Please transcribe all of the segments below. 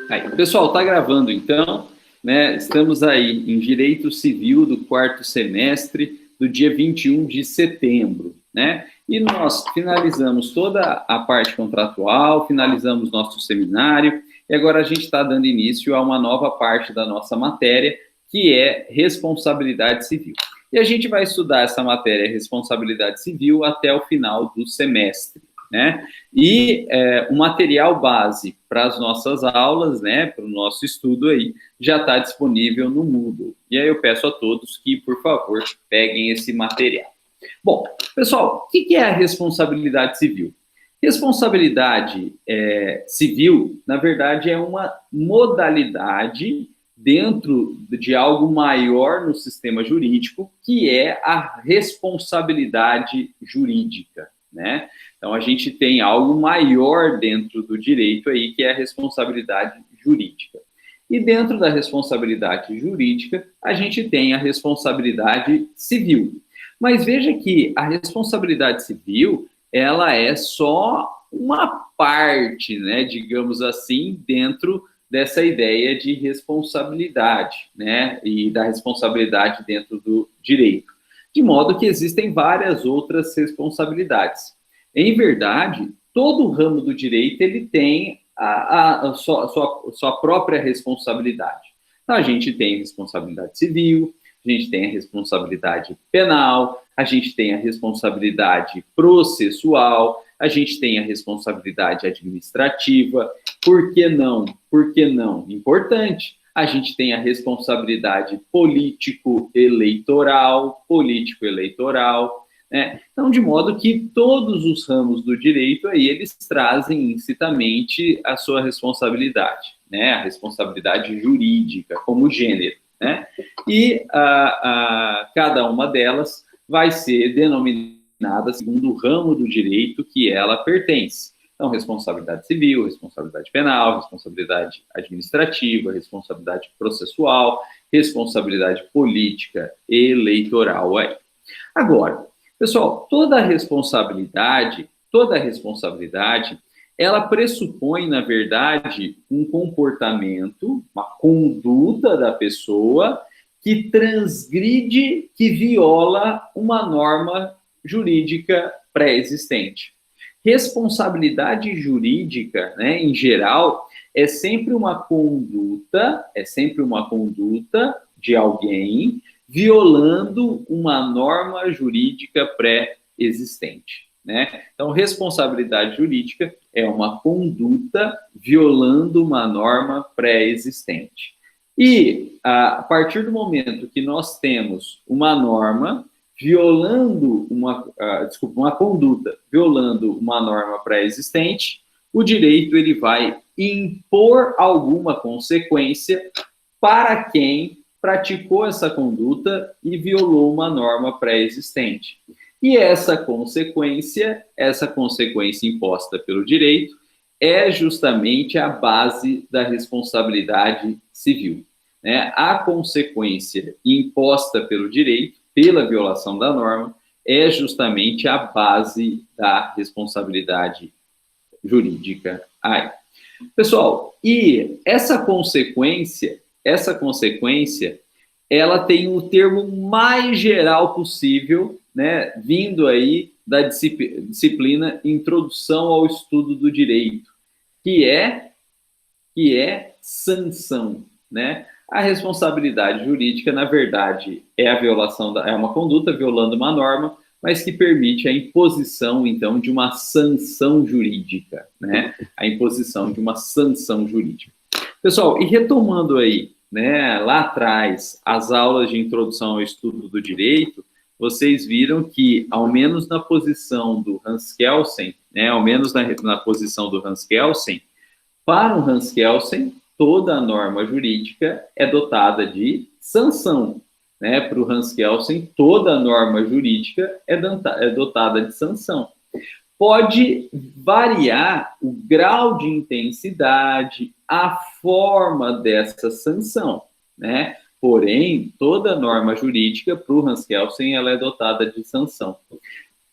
Aí, pessoal, tá gravando então, né? Estamos aí em Direito Civil do quarto semestre, do dia 21 de setembro, né? E nós finalizamos toda a parte contratual, finalizamos nosso seminário, e agora a gente está dando início a uma nova parte da nossa matéria, que é responsabilidade civil. E a gente vai estudar essa matéria, responsabilidade civil, até o final do semestre, né? E o material base para as nossas aulas, né, para o nosso estudo aí, já está disponível no Moodle. E aí eu peço a todos que, por favor, peguem esse material. Bom, pessoal, o que é a responsabilidade civil? Responsabilidade civil, na verdade, é uma modalidade dentro de algo maior no sistema jurídico, que é a responsabilidade jurídica, né? Então, a gente tem algo maior dentro do direito aí, que é a responsabilidade jurídica. E dentro da responsabilidade jurídica, a gente tem a responsabilidade civil. Mas veja que a responsabilidade civil, ela é só uma parte, né, digamos assim, dentro dessa ideia de responsabilidade, né, e da responsabilidade dentro do direito. De modo que existem várias outras responsabilidades. Em verdade, todo o ramo do direito ele tem a sua própria responsabilidade. Então, a gente tem responsabilidade civil, a gente tem a responsabilidade penal, a gente tem a responsabilidade processual, a gente tem a responsabilidade administrativa. Por que não? Por que não? Importante. A gente tem a responsabilidade político-eleitoral, né? Então, de modo que todos os ramos do direito aí, eles trazem incitamente a sua responsabilidade, né? A responsabilidade jurídica como gênero, né? E cada uma delas vai ser denominada segundo o ramo do direito que ela pertence. Então, responsabilidade civil, responsabilidade penal, responsabilidade administrativa, responsabilidade processual, responsabilidade política, eleitoral. Aí. Agora, pessoal, toda responsabilidade, ela pressupõe, na verdade, um comportamento, uma conduta da pessoa que transgride, que viola uma norma jurídica pré-existente. Responsabilidade jurídica, né, em geral, é sempre uma conduta de alguém violando uma norma jurídica pré-existente, né? Então, responsabilidade jurídica é uma conduta violando uma norma pré-existente. E a partir do momento que nós temos uma norma violando uma conduta violando uma norma pré-existente, o direito ele vai impor alguma consequência para quem praticou essa conduta e violou uma norma pré-existente. E essa consequência imposta pelo direito, é justamente a base da responsabilidade civil, né? A consequência imposta pelo direito, pela violação da norma, é justamente a base da responsabilidade jurídica. Aí. Pessoal, e essa consequência, ela tem o termo mais geral possível, né, vindo aí da disciplina Introdução ao Estudo do Direito, que é sanção, né? A responsabilidade jurídica, na verdade, é a violação é uma conduta violando uma norma, mas que permite a imposição, então, de uma sanção jurídica, né? A imposição de uma sanção jurídica. Pessoal, e retomando aí, né, lá atrás, as aulas de introdução ao estudo do direito, vocês viram que, ao menos na posição do Hans Kelsen, né, na posição do Hans Kelsen, para o Hans Kelsen, toda a norma jurídica é dotada de sanção, né? Para o Hans Kelsen, toda a norma jurídica é dotada de sanção. Pode variar o grau de intensidade, a forma dessa sanção, né? Porém, toda norma jurídica, para o Hans Kelsen, ela é dotada de sanção.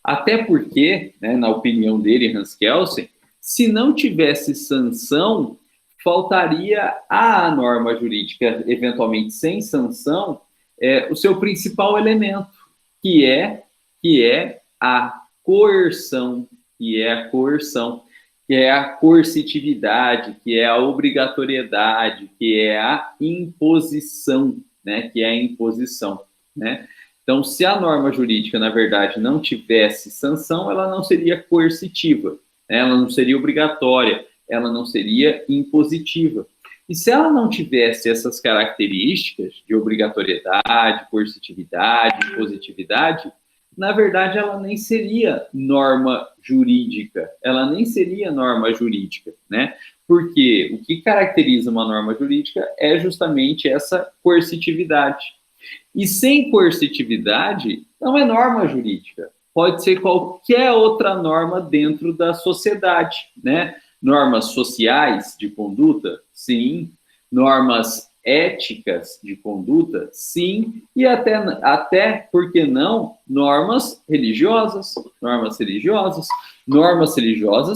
Até porque, né, na opinião dele, Hans Kelsen, se não tivesse sanção, faltaria à norma jurídica, eventualmente sem sanção, o seu principal elemento, que é a coerção, que é a coercitividade, que é a obrigatoriedade, que é a imposição, né? Que é a imposição, né? Então, se a norma jurídica, na verdade, não tivesse sanção, ela não seria coercitiva, né? Ela não seria obrigatória, ela não seria impositiva. E se ela não tivesse essas características de obrigatoriedade, coercitividade, impositividade, na verdade, ela nem seria norma jurídica, né? Porque o que caracteriza uma norma jurídica é justamente essa coercitividade. E sem coercitividade, não é norma jurídica. Pode ser qualquer outra norma dentro da sociedade, né? Normas sociais de conduta, sim. Normas éticas de conduta, sim. E até por que não, normas religiosas. Normas religiosas,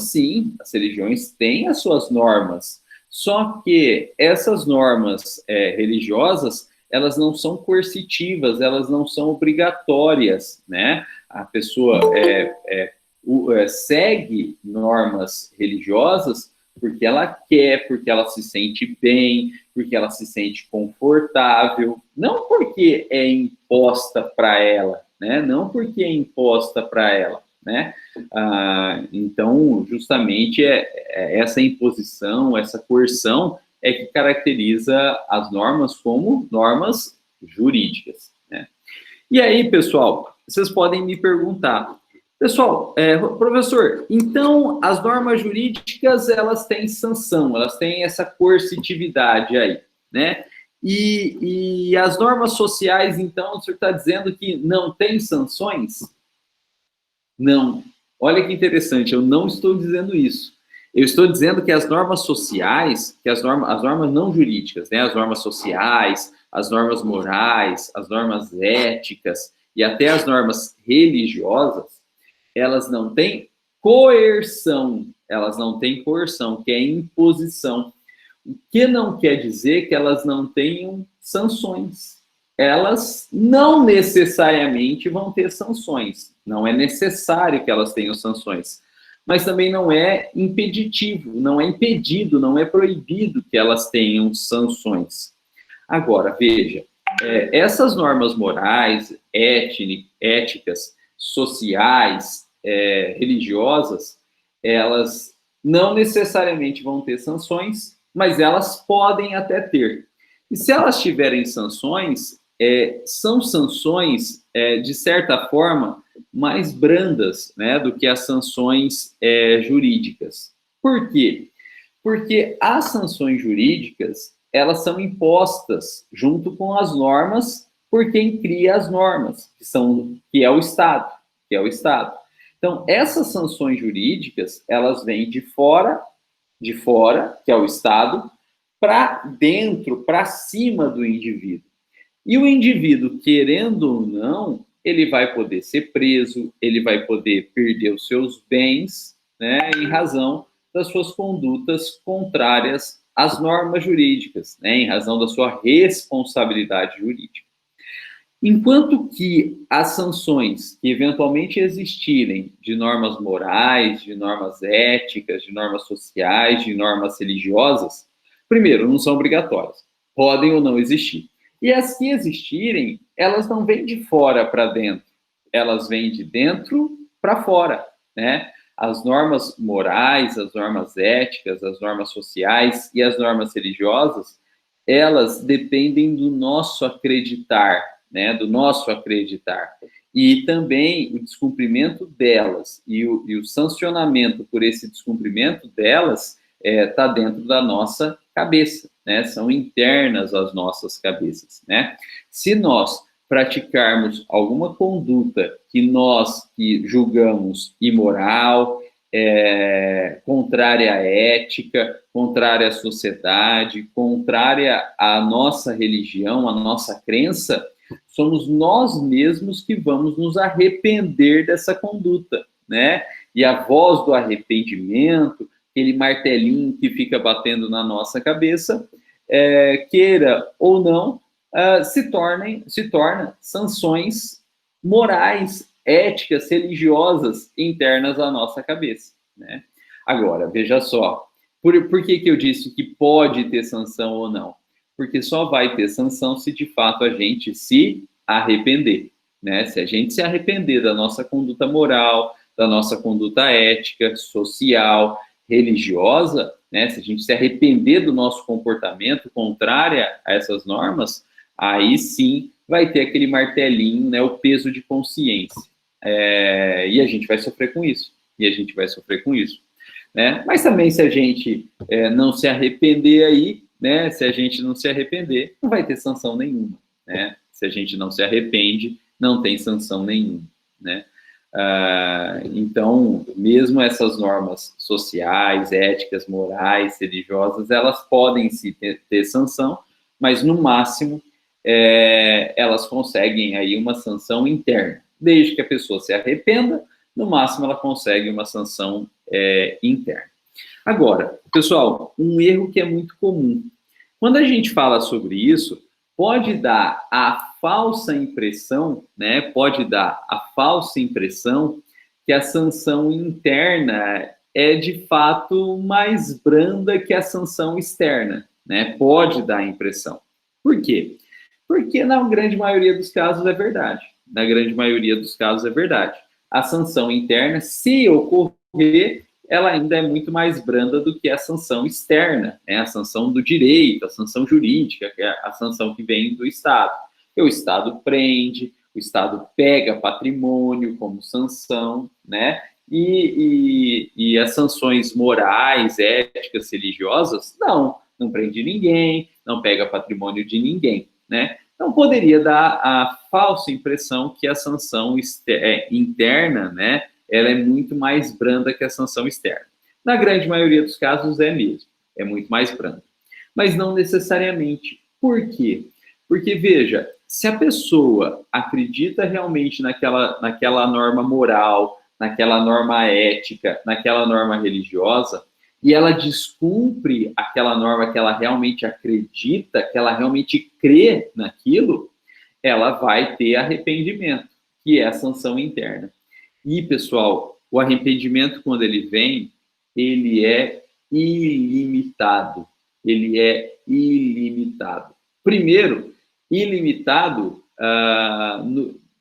sim. As religiões têm as suas normas. Só que essas normas religiosas, elas não são coercitivas, elas não são obrigatórias, né? A pessoa segue normas religiosas porque ela quer, porque ela se sente bem, porque ela se sente confortável, não porque é imposta para ela, né? Né? Então, justamente essa imposição, essa coerção é que caracteriza as normas como normas jurídicas, né? E aí, pessoal, vocês podem me perguntar, pessoal, professor, então as normas jurídicas, elas têm sanção, elas têm essa coercitividade aí, né? E as normas sociais, então, o senhor está dizendo que não tem sanções? Não. Olha que interessante, eu não estou dizendo isso. Eu estou dizendo que as normas sociais, as normas não jurídicas, né, as normas sociais, as normas morais, as normas éticas e até as normas religiosas, elas não têm coerção, que é imposição. O que não quer dizer que elas não tenham sanções. Elas não necessariamente vão ter sanções. Não é necessário que elas tenham sanções. Mas também não é impeditivo, não é impedido, não é proibido que elas tenham sanções. Agora, veja, essas normas morais, éticas, sociais, religiosas, elas não necessariamente vão ter sanções, mas elas podem até ter. E se elas tiverem sanções, são sanções, de certa forma, mais brandas, né, do que as sanções jurídicas. Por quê? Porque as sanções jurídicas, elas são impostas junto com as normas por quem cria as normas, que é o Estado, Então, essas sanções jurídicas, elas vêm de fora, que é o Estado, para dentro, para cima do indivíduo. E o indivíduo, querendo ou não, ele vai poder ser preso, ele vai poder perder os seus bens, né, em razão das suas condutas contrárias às normas jurídicas, né, em razão da sua responsabilidade jurídica. Enquanto que as sanções que eventualmente existirem de normas morais, de normas éticas, de normas sociais, de normas religiosas, primeiro, não são obrigatórias, podem ou não existir. E as que existirem, elas não vêm de fora para dentro, elas vêm de dentro para fora, né? As normas morais, as normas éticas, as normas sociais e as normas religiosas, elas dependem do nosso acreditar, né? Do nosso acreditar. E também o descumprimento delas e o sancionamento por esse descumprimento delas está dentro da nossa cabeça, né? São internas às nossas cabeças, né? Se nós praticarmos alguma conduta que julgamos imoral, contrária à ética, contrária à sociedade, contrária à nossa religião, à nossa crença, somos nós mesmos que vamos nos arrepender dessa conduta, né? E a voz do arrependimento, aquele martelinho que fica batendo na nossa cabeça, queira ou não, se torna sanções morais, éticas, religiosas internas à nossa cabeça, né? Agora, veja só, por que eu disse que pode ter sanção ou não? Porque só vai ter sanção se de fato a gente se arrepender, né? Se a gente se arrepender da nossa conduta moral, da nossa conduta ética, social, religiosa, né? Se a gente se arrepender do nosso comportamento contrário a essas normas, aí sim vai ter aquele martelinho, né? O peso de consciência. E a gente vai sofrer com isso. Né? Mas também se a gente não se arrepender aí, né? Se a gente não se arrepender, não vai ter sanção nenhuma, né? Se a gente não se arrepende, não tem sanção nenhuma, né? Então, mesmo essas normas sociais, éticas, morais, religiosas, elas podem sim ter sanção, mas no máximo elas conseguem aí uma sanção interna. Desde que a pessoa se arrependa, no máximo ela consegue uma sanção interna. Agora, pessoal, um erro que é muito comum. Quando a gente fala sobre isso, pode dar a falsa impressão, né? Pode dar a falsa impressão que a sanção interna é de fato mais branda que a sanção externa, né? Pode dar a impressão. Por quê? Porque na grande maioria dos casos é verdade. Na grande maioria dos casos é verdade. A sanção interna, se ocorrer, ela ainda é muito mais branda do que a sanção externa, né? A sanção do direito, a sanção jurídica, que é a sanção que vem do Estado. E o Estado prende, o Estado pega patrimônio como sanção, né? E as sanções morais, éticas, religiosas, não prende ninguém, não pega patrimônio de ninguém, né? Então, poderia dar a falsa impressão que a sanção interna, né, ela é muito mais branda que a sanção externa. Na grande maioria dos casos é mesmo, é muito mais branda. Mas não necessariamente. Por quê? Porque, veja, se a pessoa acredita realmente naquela norma moral, naquela norma ética, naquela norma religiosa, e ela descumpre aquela norma que ela realmente acredita, que ela realmente crê naquilo, ela vai ter arrependimento, que é a sanção interna. E, pessoal, o arrependimento, quando ele vem, ele é ilimitado. Ele é ilimitado. Primeiro, ilimitado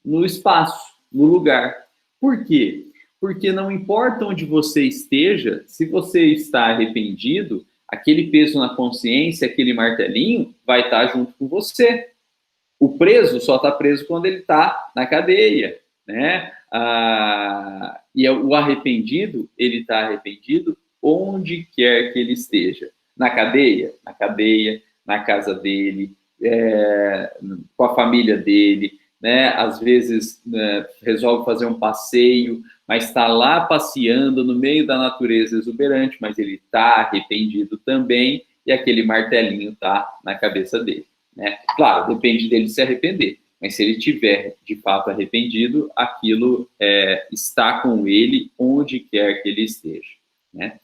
no espaço, no lugar. Por quê? Porque não importa onde você esteja, se você está arrependido, aquele peso na consciência, aquele martelinho, vai estar junto com você. O preso só está preso quando ele está na cadeia, né? E o arrependido, ele está arrependido onde quer que ele esteja. Na cadeia, na casa dele, com a família dele, né? Às vezes resolve fazer um passeio, mas está lá passeando no meio da natureza exuberante, mas ele está arrependido também, e aquele martelinho está na cabeça dele, né? Claro, depende dele se arrepender, mas se ele tiver de fato arrependido, aquilo está com ele onde quer que ele esteja, né?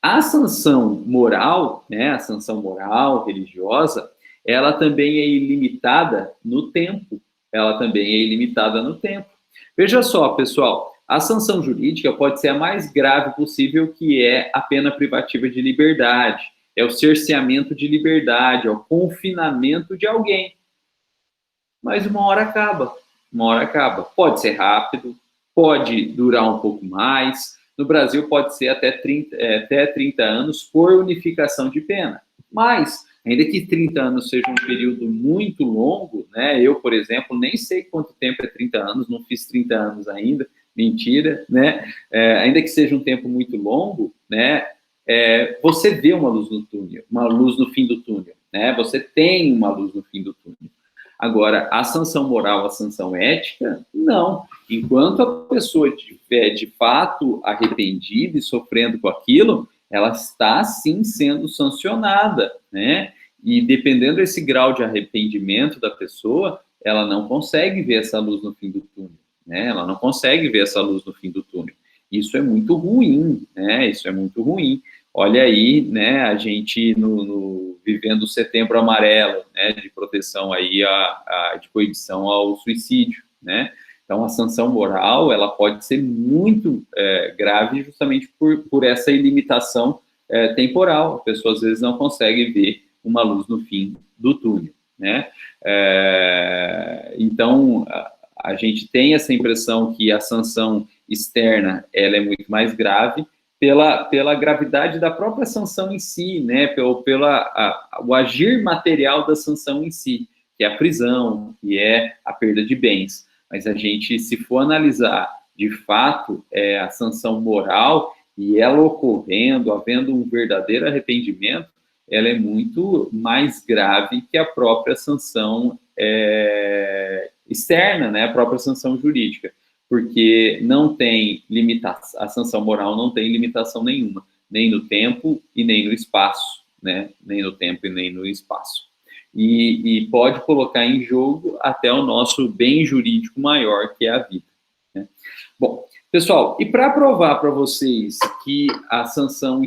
A sanção moral, né, a sanção moral, religiosa, ela também é ilimitada no tempo. Veja só, pessoal, a sanção jurídica pode ser a mais grave possível, que é a pena privativa de liberdade, é o cerceamento de liberdade, é o confinamento de alguém. Mas uma hora acaba. Pode ser rápido, pode durar um pouco mais. No Brasil pode ser até 30 anos por unificação de pena. Mas, ainda que 30 anos seja um período muito longo, né? Eu, por exemplo, nem sei quanto tempo é 30 anos, não fiz 30 anos ainda, mentira, né? Ainda que seja um tempo muito longo, né? Você vê uma luz no túnel, uma luz no fim do túnel, né? Você tem uma luz no fim do túnel. Agora, a sanção moral, a sanção ética, não. Enquanto a pessoa estiver de fato arrependida e sofrendo com aquilo, ela está sim sendo sancionada, né? E dependendo desse grau de arrependimento da pessoa, ela não consegue ver essa luz no fim do túnel, né? Ela não consegue ver essa luz no fim do túnel. Isso é muito ruim, né? Isso é muito ruim, olha aí, né, a gente vivendo o Setembro Amarelo, né, de proteção aí de proibição ao suicídio, né? Então, a sanção moral, ela pode ser muito grave justamente por essa ilimitação temporal. A pessoa, às vezes, não consegue ver uma luz no fim do túnel, né? Então, a gente tem essa impressão que a sanção externa, ela é muito mais grave pela gravidade da própria sanção em si, né? O agir material da sanção em si, que é a prisão, que é a perda de bens. Mas a gente, se for analisar, de fato, a sanção moral, e ela ocorrendo, havendo um verdadeiro arrependimento, ela é muito mais grave que a própria sanção externa, né, a própria sanção jurídica, porque não tem limitação, a sanção moral não tem limitação nenhuma, nem no tempo e nem no espaço, né, nem no tempo e nem no espaço. E pode colocar em jogo até o nosso bem jurídico maior, que é a vida, né? Bom, pessoal, e para provar para vocês que a sanção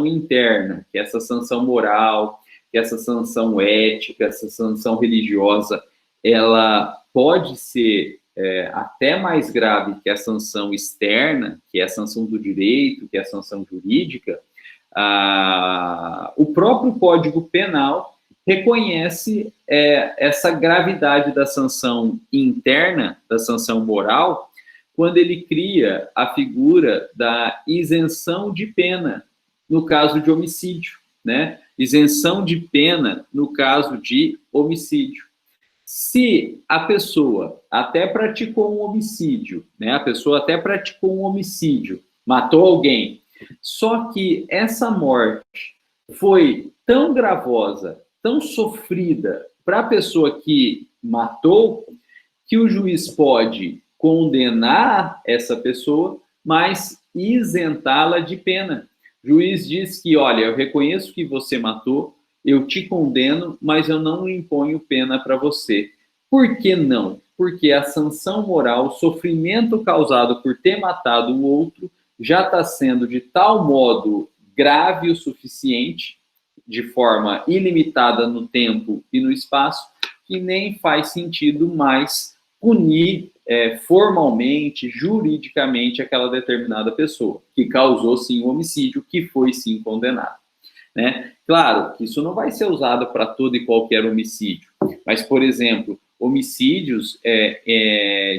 interna, que essa sanção moral, que essa sanção ética, essa sanção religiosa, ela pode ser até mais grave que a sanção externa, que é a sanção do direito, que é a sanção jurídica, o próprio Código Penal reconhece essa gravidade da sanção interna, da sanção moral, quando ele cria a figura da isenção de pena no caso de homicídio, né? Isenção de pena no caso de homicídio. Se a pessoa até praticou um homicídio, né? A pessoa até praticou um homicídio, matou alguém, só que essa morte foi tão gravosa, tão sofrida para a pessoa que matou, que o juiz pode condenar essa pessoa, mas isentá-la de pena. O juiz diz que, olha, eu reconheço que você matou, eu te condeno, mas eu não imponho pena para você. Por que não? Porque a sanção moral, o sofrimento causado por ter matado o outro, já está sendo de tal modo grave o suficiente, de forma ilimitada no tempo e no espaço, que nem faz sentido mais punir formalmente, juridicamente, aquela determinada pessoa, que causou, sim, o homicídio, que foi, sim, condenado, né? Claro que isso não vai ser usado para todo e qualquer homicídio, mas, por exemplo, homicídios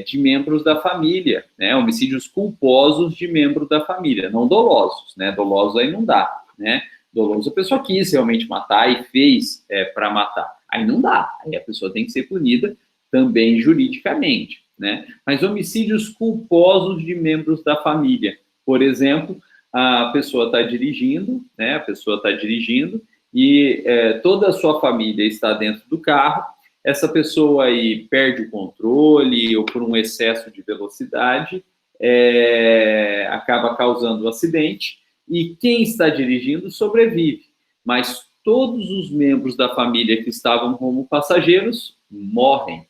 de membros da família, né? Homicídios culposos de membros da família, não dolosos, né? Dolosos aí não dá, né? Doloso a pessoa quis realmente matar e fez para matar. Aí não dá, aí a pessoa tem que ser punida também juridicamente, né? Mas homicídios culposos de membros da família, por exemplo, a pessoa está dirigindo, né? A pessoa está dirigindo e toda a sua família está dentro do carro, essa pessoa aí perde o controle ou por um excesso de velocidade acaba causando um acidente e quem está dirigindo sobrevive, mas todos os membros da família que estavam como passageiros morrem.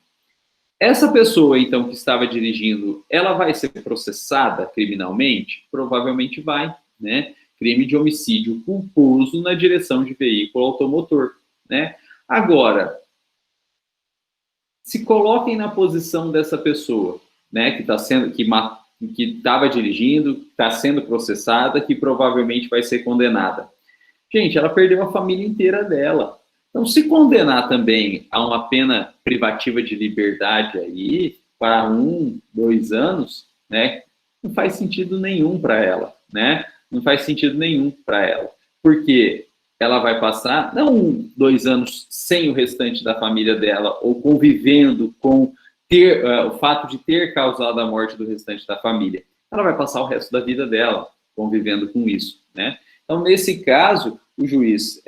Essa pessoa, então, que estava dirigindo, ela vai ser processada criminalmente? Provavelmente vai, né? Crime de homicídio culposo na direção de veículo automotor, né? Agora, se coloquem na posição dessa pessoa, né? Que está sendo, que estava dirigindo, está sendo processada, que provavelmente vai ser condenada. Gente, ela perdeu a família inteira dela. Então, se condenar também a uma pena privativa de liberdade aí, para 1, 2 anos, né, não faz sentido nenhum para ela, né? Não faz sentido nenhum para ela. Porque ela vai passar, não 1, 2 anos sem o restante da família dela, ou convivendo com o fato de ter causado a morte do restante da família. Ela vai passar o resto da vida dela convivendo com isso, né? Então, nesse caso, o juiz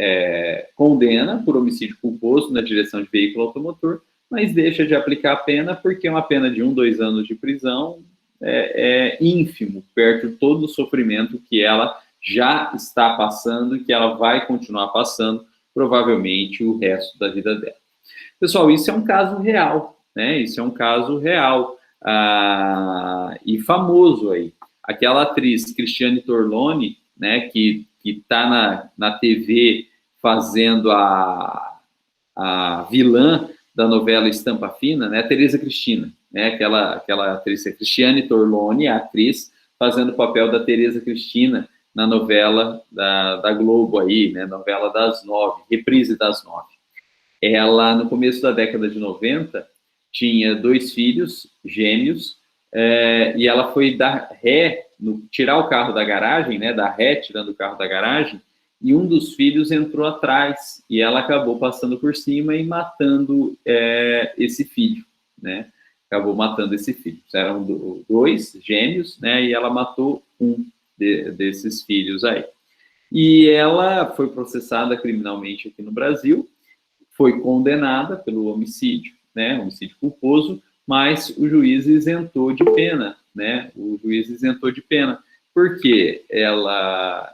condena por homicídio culposo na direção de veículo automotor, mas deixa de aplicar a pena porque uma pena de 1, 2 anos de prisão é ínfimo, perto de todo o sofrimento que ela já está passando e que ela vai continuar passando, provavelmente, o resto da vida dela. Pessoal, isso é um caso real, né? Isso é um caso real e famoso aí. Aquela atriz Cristiane Torlone, né, que que está na TV fazendo a vilã da novela Estampa Fina, né, Tereza Cristina, né, aquela atriz, Cristiane Torlone, a atriz, fazendo o papel da Tereza Cristina na novela da Globo aí, né, novela das 9, reprise das 9. Ela, no começo da década de 90, tinha 2 filhos gêmeos, e ela foi dar ré, tirar o carro da garagem, né, dar ré tirando o carro da garagem, e um dos filhos entrou atrás, e ela acabou passando por cima e matando esse filho, né, acabou matando esse filho. Eram 2 gêmeos, né, e ela matou um desses filhos aí. E ela foi processada criminalmente aqui no Brasil, foi condenada pelo homicídio, né, homicídio culposo, mas o juiz isentou de pena, né, o juiz isentou de pena, porque ela,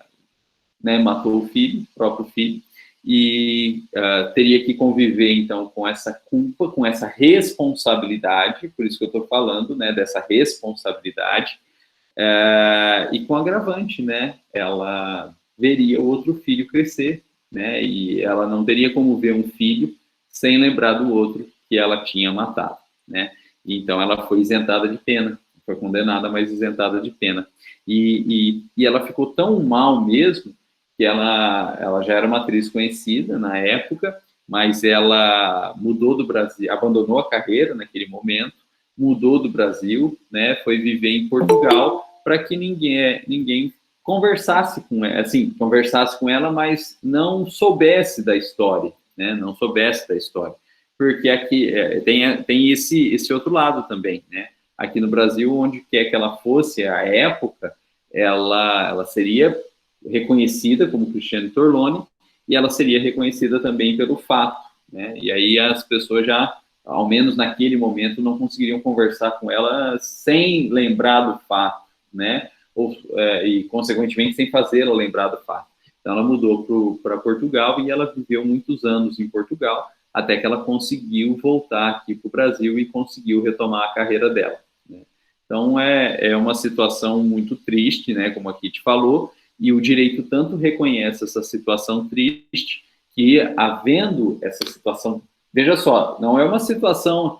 né, matou o filho, o próprio filho, e teria que conviver, então, com essa culpa, com essa responsabilidade, por isso que eu estou falando, né, dessa responsabilidade, e com agravante, né, ela veria o outro filho crescer, né, e ela não teria como ver um filho sem lembrar do outro que ela tinha matado, né, então ela foi isentada de pena, foi condenada, mas isentada de pena, e ela ficou tão mal mesmo, que ela já era uma atriz conhecida na época, mas ela mudou do Brasil, abandonou a carreira naquele momento, mudou do Brasil, né, foi viver em Portugal, para que ninguém conversasse com ela, assim, conversasse com ela, mas não soubesse da história, né, não soubesse da história, porque aqui tem esse outro lado também, né, aqui no Brasil, onde quer que ela fosse, à época, ela seria reconhecida como Cristiane Torlone, e ela seria reconhecida também pelo fato, né, e aí as pessoas já, ao menos naquele momento, não conseguiriam conversar com ela sem lembrar do fato, né? E, consequentemente, sem fazê-la lembrar do fato. Então, ela mudou para Portugal e ela viveu muitos anos em Portugal, até que ela conseguiu voltar aqui para o Brasil e conseguiu retomar a carreira dela, né? Então, é uma situação muito triste, né? Como a Kitty falou, e o direito tanto reconhece essa situação triste, que, havendo essa situação, veja só, não é uma situação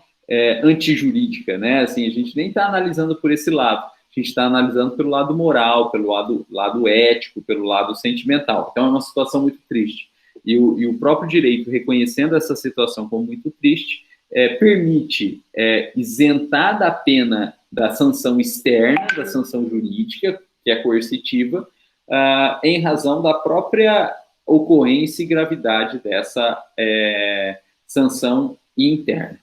antijurídica, né? Assim, a gente nem está analisando por esse lado, a gente está analisando pelo lado moral, pelo lado ético, pelo lado sentimental. Então, é uma situação muito triste. E o próprio direito, reconhecendo essa situação como muito triste, permite isentar da pena da sanção externa, da sanção jurídica, que é coercitiva, em razão da própria ocorrência e gravidade dessa sanção interna.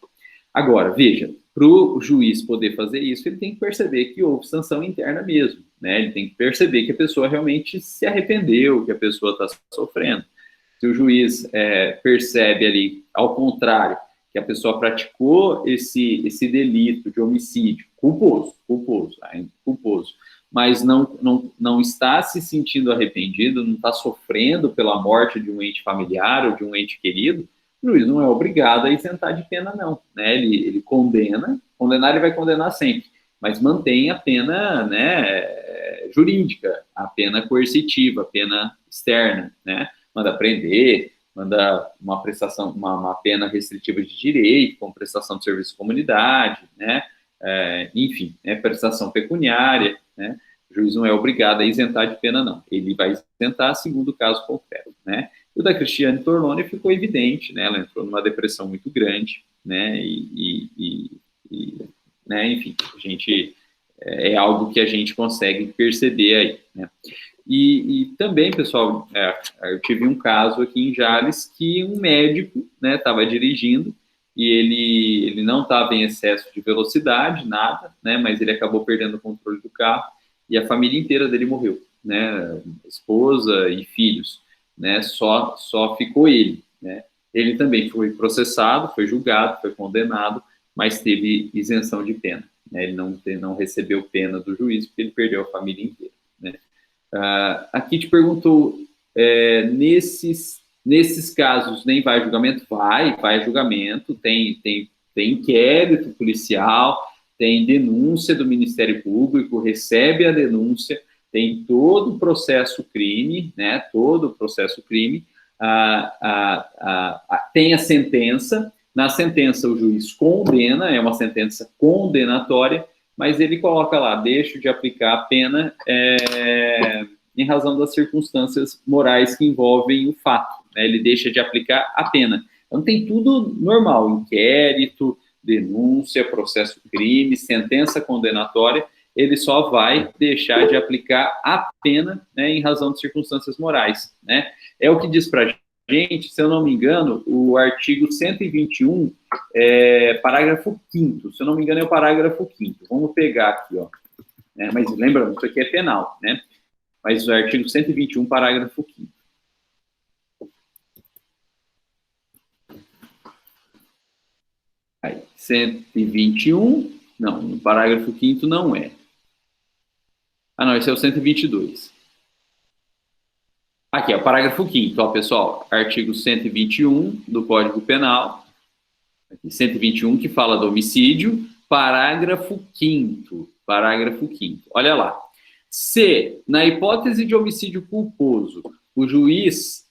Agora, veja, para o juiz poder fazer isso, ele tem que perceber que houve sanção interna mesmo, né? Ele tem que perceber que a pessoa realmente se arrependeu, que a pessoa está sofrendo. Se o juiz percebe ali, ao contrário, que a pessoa praticou esse delito de homicídio, culposo, mas não está se sentindo arrependido, não está sofrendo pela morte de um ente familiar ou de um ente querido, o juiz não é obrigado a isentar de pena, não, né? Ele condenar ele vai condenar sempre, mas mantém a pena, né, jurídica, a pena coercitiva, a pena externa, né? Manda prender, manda uma prestação, uma pena restritiva de direito, como prestação de serviço de comunidade, né? Enfim, prestação pecuniária, né? O juiz não é obrigado a isentar de pena, não. Ele vai isentar segundo o caso concreto, né? E o da Cristiane Torlone ficou evidente, né? Ela entrou numa depressão muito grande, né? Né? Enfim, a gente é algo que a gente consegue perceber aí, né? E também, pessoal, eu tive um caso aqui em Jales que um médico, né, estava dirigindo e ele não estava em excesso de velocidade, nada, né, mas ele acabou perdendo o controle do carro e a família inteira dele morreu, né, esposa e filhos, né, só ficou ele, né. Ele também foi processado, foi julgado, foi condenado, mas teve isenção de pena, né, ele não recebeu pena do juiz porque ele perdeu a família inteira, né. Aqui te perguntou, nesses casos nem vai a julgamento? Vai a julgamento, tem inquérito policial, tem denúncia do Ministério Público, recebe a denúncia, tem todo o processo crime, né? Todo o processo crime, tem a sentença. Na sentença, o juiz condena, é uma sentença condenatória, mas ele coloca lá, deixa de aplicar a pena em razão das circunstâncias morais que envolvem o fato, né? Ele deixa de aplicar a pena. Então, tem tudo normal, inquérito, denúncia, processo crime, sentença condenatória, ele só vai deixar de aplicar a pena, né, em razão de circunstâncias morais, né? É o que diz para a gente, se eu não me engano, o artigo 121, parágrafo 5º, se eu não me engano é o parágrafo 5º. Vamos pegar aqui, ó. Mas lembrando, isso aqui é penal, né? Mas o artigo 121, parágrafo 5º. Aí, 121, não, no parágrafo 5º não é. Ah, não, esse é o 122. Aqui, é o parágrafo 5º, ó, pessoal, artigo 121 do Código Penal, 121 que fala do homicídio, parágrafo 5º, olha lá. Se, na hipótese de homicídio culposo, o juiz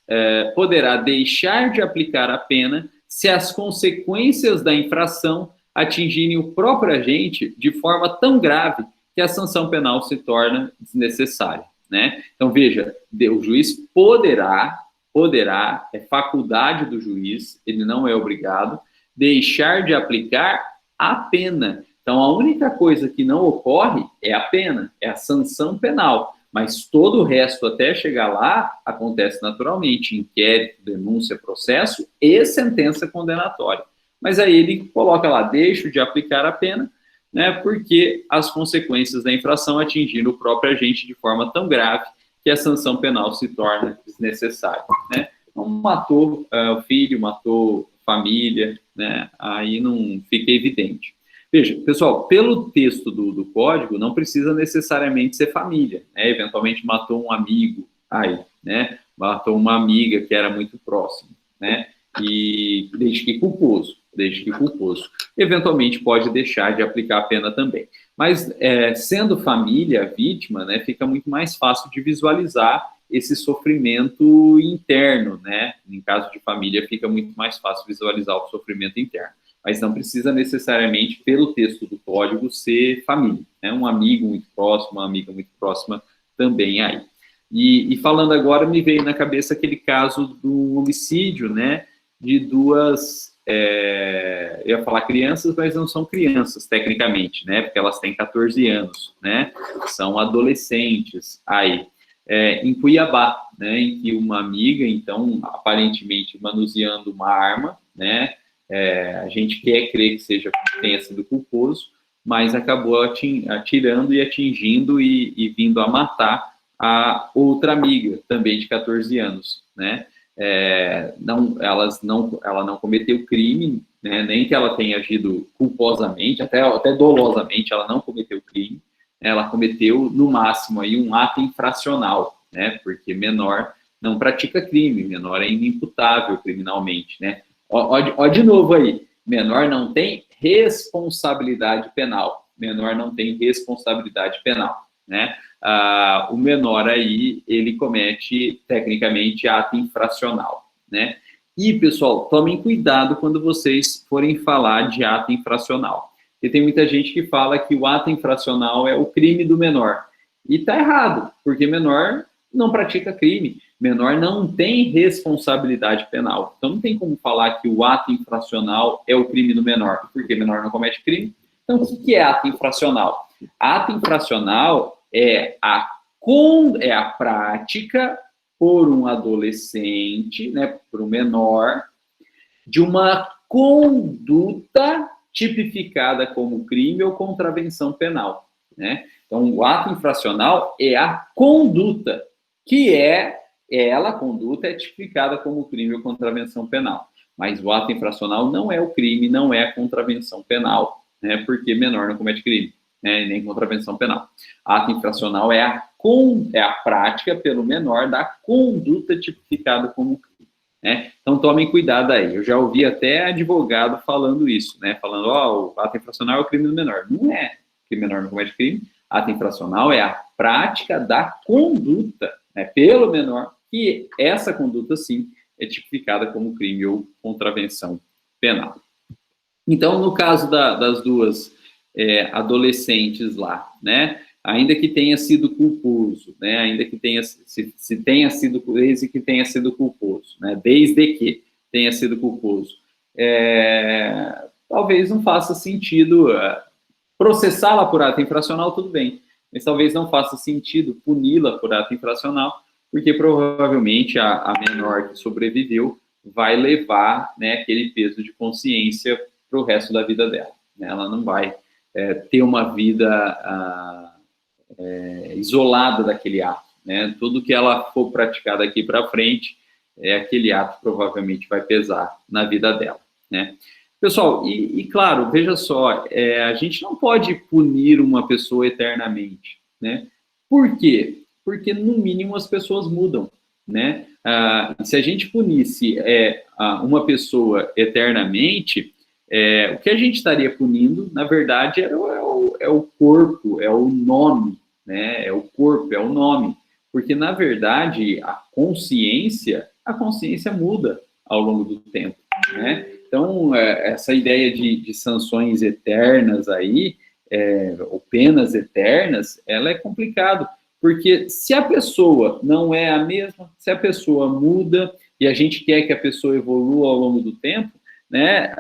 poderá deixar de aplicar a pena se as consequências da infração atingirem o próprio agente de forma tão grave que a sanção penal se torna desnecessária, né? Então, veja, o juiz poderá, é faculdade do juiz, ele não é obrigado, deixar de aplicar a pena. Então, a única coisa que não ocorre é a pena, é a sanção penal. Mas todo o resto, até chegar lá, acontece naturalmente. Inquérito, denúncia, processo e sentença condenatória. Mas aí ele coloca lá, deixo de aplicar a pena, né, porque as consequências da infração atingiram o próprio agente de forma tão grave que a sanção penal se torna desnecessária, né? Então, matou o filho, matou família, né? Aí não fica evidente. Veja, pessoal, pelo texto do código, não precisa necessariamente ser família, né? Eventualmente matou um amigo, aí, né? Matou uma amiga que era muito próxima, né? E desde que culposo. Eventualmente pode deixar de aplicar a pena também. Mas, sendo família a vítima, né, fica muito mais fácil de visualizar esse sofrimento interno, né? Em caso de família, fica muito mais fácil visualizar o sofrimento interno. Mas não precisa necessariamente, pelo texto do código, ser família, né? Um amigo muito próximo, uma amiga muito próxima também aí. E falando agora, me veio na cabeça aquele caso do homicídio, né? De duas, eu ia falar crianças, mas não são crianças, tecnicamente, né? Porque elas têm 14 anos, né? São adolescentes aí. Em Cuiabá, né? Em que uma amiga, então, aparentemente manuseando uma arma, né? A gente quer crer que tenha sido culposo, mas acabou atirando e atingindo e vindo a matar a outra amiga, também de 14 anos, né? Ela não cometeu crime, né? Nem que ela tenha agido culposamente, até dolosamente, ela não cometeu crime, ela cometeu, no máximo, aí, um ato infracional, né? Porque menor não pratica crime, menor é inimputável criminalmente, né? Ó, de novo aí, menor não tem responsabilidade penal, né? O menor aí, ele comete, tecnicamente, ato infracional, né? E, pessoal, tomem cuidado quando vocês forem falar de ato infracional, porque tem muita gente que fala que o ato infracional é o crime do menor, e tá errado, porque menor não pratica crime, menor não tem responsabilidade penal. Então, não tem como falar que o ato infracional é o crime do menor, porque menor não comete crime. Então, o que é ato infracional? Ato infracional é a prática por um adolescente, né, por um menor, de uma conduta tipificada como crime ou contravenção penal, né? Então, o ato infracional é a conduta, que a conduta é tipificada como crime ou contravenção penal. Mas o ato infracional não é o crime, não é a contravenção penal, né? Porque menor não comete crime, né? Nem contravenção penal. Ato infracional é a prática pelo menor da conduta tipificada como crime, né? Então, tomem cuidado aí. Eu já ouvi até advogado falando isso, né? Falando, o ato infracional é o crime do menor. Não é, porque menor não comete crime. Ato infracional é a prática da conduta, né, pelo menor, que essa conduta, sim, é tipificada como crime ou contravenção penal. Então, no caso das duas adolescentes lá, né, ainda que tenha sido culposo, né, ainda que tenha, se tenha sido, desde que tenha sido culposo, né, desde que tenha sido culposo, talvez não faça sentido processá-la por ato infracional, tudo bem, mas talvez não faça sentido puni-la por ato infracional, porque provavelmente a menor que sobreviveu vai levar, né, aquele peso de consciência para o resto da vida dela, né? Ela não vai ter uma vida isolada daquele ato, né? Tudo que ela for praticar daqui para frente, aquele ato provavelmente vai pesar na vida dela, né? Pessoal, e claro, veja só, a gente não pode punir uma pessoa eternamente, né? Por quê? Porque, no mínimo, as pessoas mudam, né? Se a gente punisse uma pessoa eternamente, o que a gente estaria punindo, na verdade, é o corpo, é o nome, né? É o corpo, é o nome. Porque, na verdade, a consciência muda ao longo do tempo, né? Então, essa ideia de sanções eternas aí, ou penas eternas, ela é complicado, porque se a pessoa não é a mesma, se a pessoa muda, e a gente quer que a pessoa evolua ao longo do tempo, né,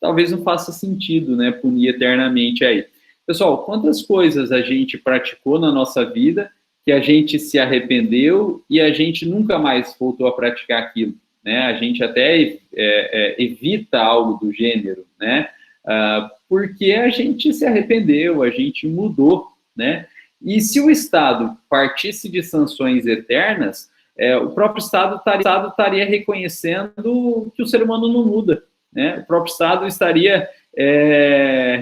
talvez não faça sentido, né, punir eternamente aí. Pessoal, quantas coisas a gente praticou na nossa vida que a gente se arrependeu e a gente nunca mais voltou a praticar aquilo, né? A gente até evita algo do gênero, né? Porque a gente se arrependeu, a gente mudou, né? E se o Estado partisse de sanções eternas, o próprio Estado estaria reconhecendo que o ser humano não muda, né? O próprio Estado estaria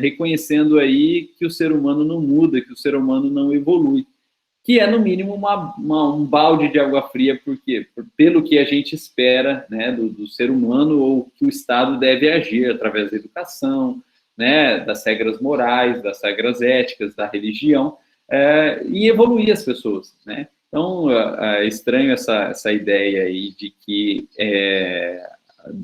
reconhecendo aí que o ser humano não muda, que o ser humano não evolui, que é, no mínimo, um balde de água fria, porque, pelo que a gente espera, né, do ser humano, ou que o Estado deve agir através da educação, né, das regras morais, das regras éticas, da religião, e evoluir as pessoas, né? Então, é estranho essa ideia aí de que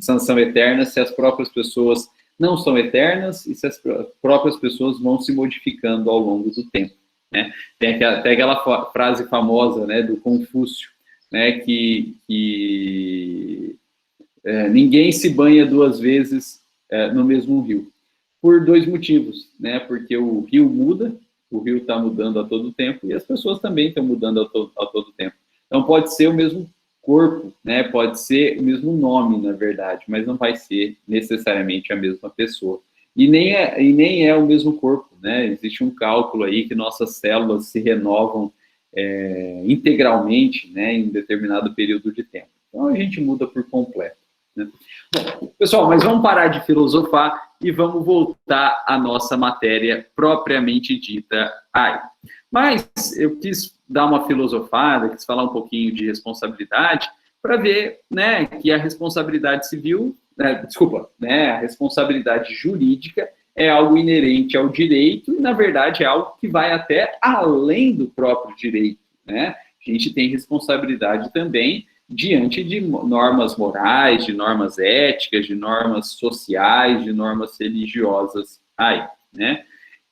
sanção eterna se as próprias pessoas não são eternas e se as próprias pessoas vão se modificando ao longo do tempo, né? Tem até aquela frase famosa, né, do Confúcio, né, que ninguém se banha duas vezes no mesmo rio, por dois motivos, né? Porque o rio muda, o rio está mudando a todo tempo e as pessoas também estão mudando a todo tempo. Então pode ser o mesmo corpo, né? Pode ser o mesmo nome, na verdade, mas não vai ser necessariamente a mesma pessoa. E nem é o mesmo corpo, né? Existe um cálculo aí que nossas células se renovam integralmente, né, em determinado período de tempo. Então a gente muda por completo, né? Bom, pessoal, mas vamos parar de filosofar e vamos voltar à nossa matéria propriamente dita aí. Mas eu quis dar uma filosofada, quis falar um pouquinho de responsabilidade, para ver, né, que a responsabilidade civil, a responsabilidade jurídica é algo inerente ao direito e, na verdade, é algo que vai até além do próprio direito, né? A gente tem responsabilidade também diante de normas morais, de normas éticas, de normas sociais, de normas religiosas aí, né?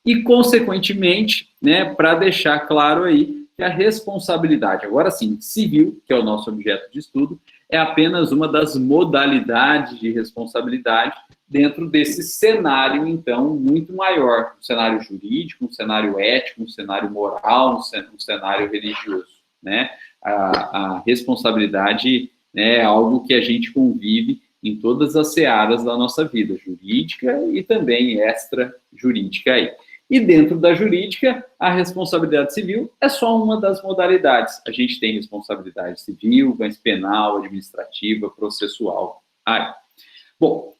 E, consequentemente, né, para deixar claro aí que a responsabilidade, agora sim, civil, que é o nosso objeto de estudo, é apenas uma das modalidades de responsabilidade dentro desse cenário, então, muito maior, um cenário jurídico, um cenário ético, um cenário moral, um cenário religioso, né? A responsabilidade é algo que a gente convive em todas as searas da nossa vida, jurídica e também extra-jurídica aí. E dentro da jurídica, a responsabilidade civil é só uma das modalidades. A gente tem responsabilidade civil, mas penal, administrativa, processual. Bom,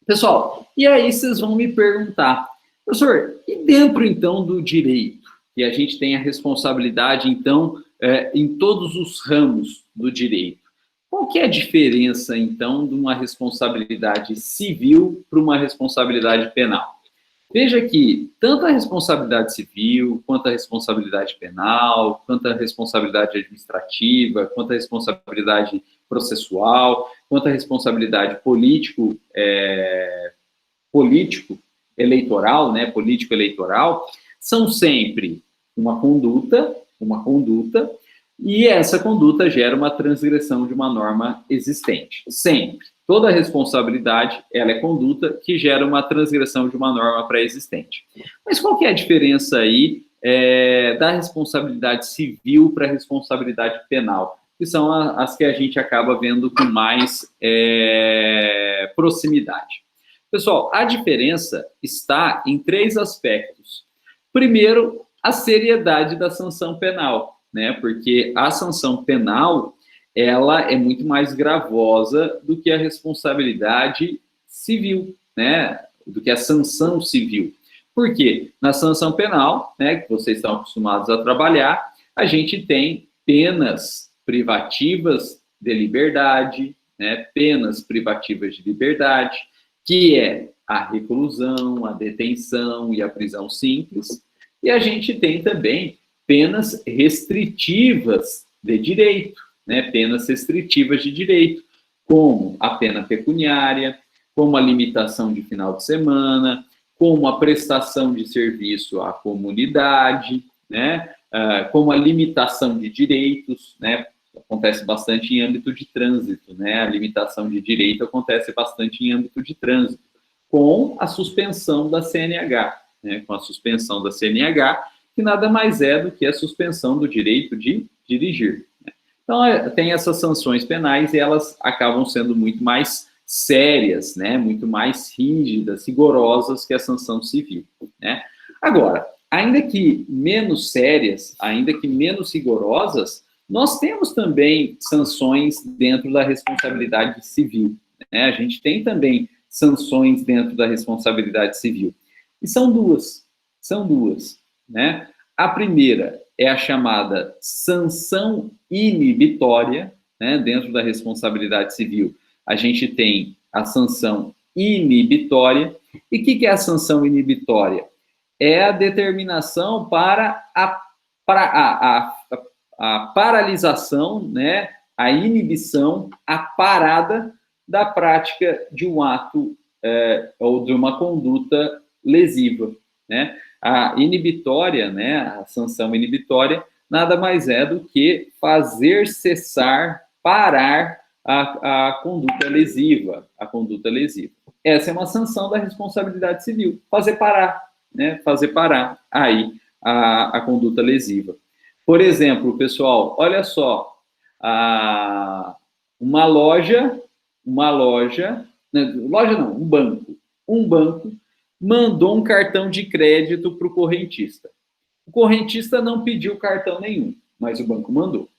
pessoal, e aí vocês vão me perguntar, professor, e dentro então do direito, que a gente tem a responsabilidade então em todos os ramos do direito, qual que é a diferença então de uma responsabilidade civil para uma responsabilidade penal? Veja que tanto a responsabilidade civil, quanto a responsabilidade penal, quanto a responsabilidade administrativa, quanto a responsabilidade processual, quanto a responsabilidade político-eleitoral, né, político-eleitoral, são sempre uma conduta, e essa conduta gera uma transgressão de uma norma existente. Sempre. Toda responsabilidade, ela é conduta que gera uma transgressão de uma norma pré-existente. Mas qual que é a diferença aí da responsabilidade civil para a responsabilidade penal? Que são as que a gente acaba vendo com mais proximidade. Pessoal, a diferença está em 3 aspectos. Primeiro, a seriedade da sanção penal, né? Porque a sanção penal, ela é muito mais gravosa do que a responsabilidade civil, né? Do que a sanção civil. Por quê? Na sanção penal, né, que vocês estão acostumados a trabalhar, a gente tem penas privativas de liberdade, né? Penas privativas de liberdade, que é a reclusão, a detenção e a prisão simples. E a gente tem também penas restritivas de direito, né? Penas restritivas de direito, como a pena pecuniária, como a limitação de final de semana, como a prestação de serviço à comunidade, né? Como a limitação de direitos, né? Acontece bastante em âmbito de trânsito, né? A limitação de direito acontece bastante em âmbito de trânsito, com a suspensão da CNH, né? Com a suspensão da CNH, que nada mais é do que a suspensão do direito de dirigir. Né? Então, tem essas sanções penais e elas acabam sendo muito mais sérias, né? Muito mais rígidas, rigorosas que a sanção civil, né? Agora, ainda que menos sérias, ainda que menos rigorosas, nós temos também sanções dentro da responsabilidade civil, né? A gente tem também sanções dentro da responsabilidade civil. E são duas, né? A primeira é a chamada sanção inibitória, né? Dentro da responsabilidade civil, a gente tem a sanção inibitória. E o que é a sanção inibitória? É a determinação para a paralisação, né? A inibição, a parada da prática de um ato ou de uma conduta lesiva, né? A inibitória, né, a sanção inibitória, nada mais é do que fazer cessar, parar a conduta lesiva, Essa é uma sanção da responsabilidade civil, fazer parar, né, fazer parar aí a conduta lesiva. Por exemplo, pessoal, olha só, um banco mandou um cartão de crédito para o correntista. O correntista não pediu cartão nenhum, mas o banco mandou.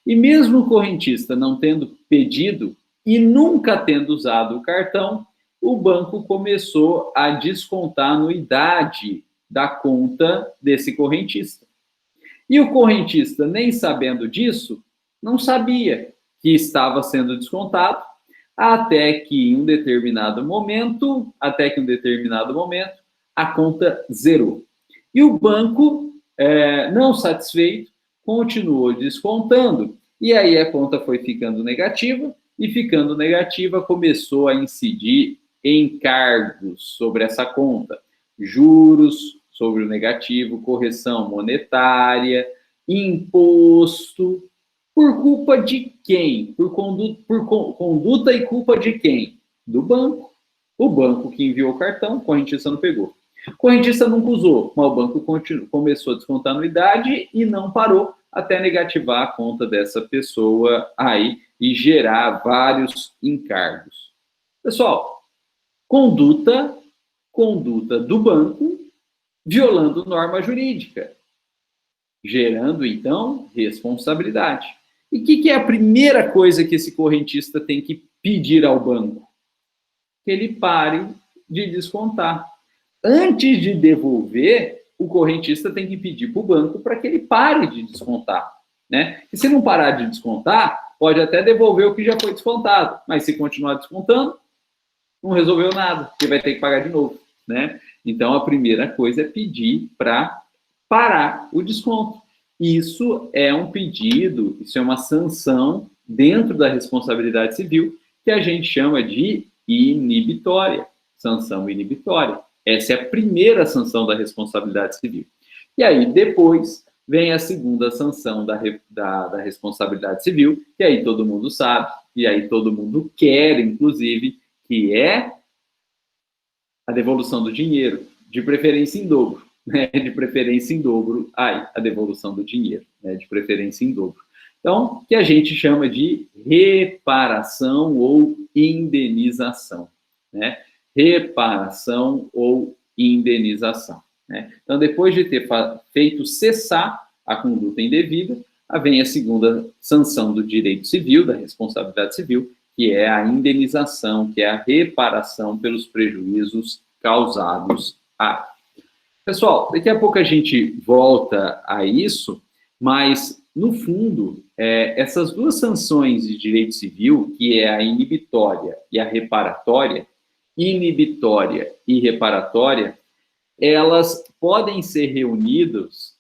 E mesmo o correntista não tendo pedido e nunca tendo usado o cartão, o banco começou a descontar a anuidade da conta desse correntista. E o correntista, nem sabendo disso, não sabia que estava sendo descontado, até que em um determinado momento, a conta zerou. E o banco, não satisfeito, continuou descontando, e aí a conta foi ficando negativa, e ficando negativa começou a incidir encargos sobre essa conta, juros sobre o negativo, correção monetária, imposto. Por culpa de quem? Por conduta e culpa de quem? Do banco. O banco que enviou o cartão, o correntista não pegou. O correntista nunca usou, mas o banco começou a descontar a anuidade e não parou até negativar a conta dessa pessoa aí e gerar vários encargos. Pessoal, conduta do banco violando norma jurídica, gerando, então, responsabilidade. E o que é a primeira coisa que esse correntista tem que pedir ao banco? Que ele pare de descontar. Antes de devolver, o correntista tem que pedir para o banco para que ele pare de descontar, né? E se não parar de descontar, pode até devolver o que já foi descontado, mas se continuar descontando, não resolveu nada, porque vai ter que pagar de novo, né? Então, a primeira coisa é pedir para parar o desconto. Isso é um pedido, isso é uma sanção dentro da responsabilidade civil, que a gente chama de inibitória, sanção inibitória. Essa é a primeira sanção da responsabilidade civil. E aí, depois, vem a segunda sanção da responsabilidade civil, que aí todo mundo sabe, e aí todo mundo quer, inclusive, que é a devolução do dinheiro, de preferência em dobro, né? De preferência em dobro, aí, a devolução do dinheiro, né? De preferência em dobro. Então, que a gente chama de reparação ou indenização, né? Reparação ou indenização, né? Então, depois de ter feito cessar a conduta indevida, vem a segunda sanção do direito civil, da responsabilidade civil, que é a indenização, que é a reparação pelos prejuízos causados a. Pessoal, daqui a pouco a gente volta a isso, mas, no fundo, essas duas sanções de direito civil, que é a inibitória e a reparatória, inibitória e reparatória, elas podem ser reunidas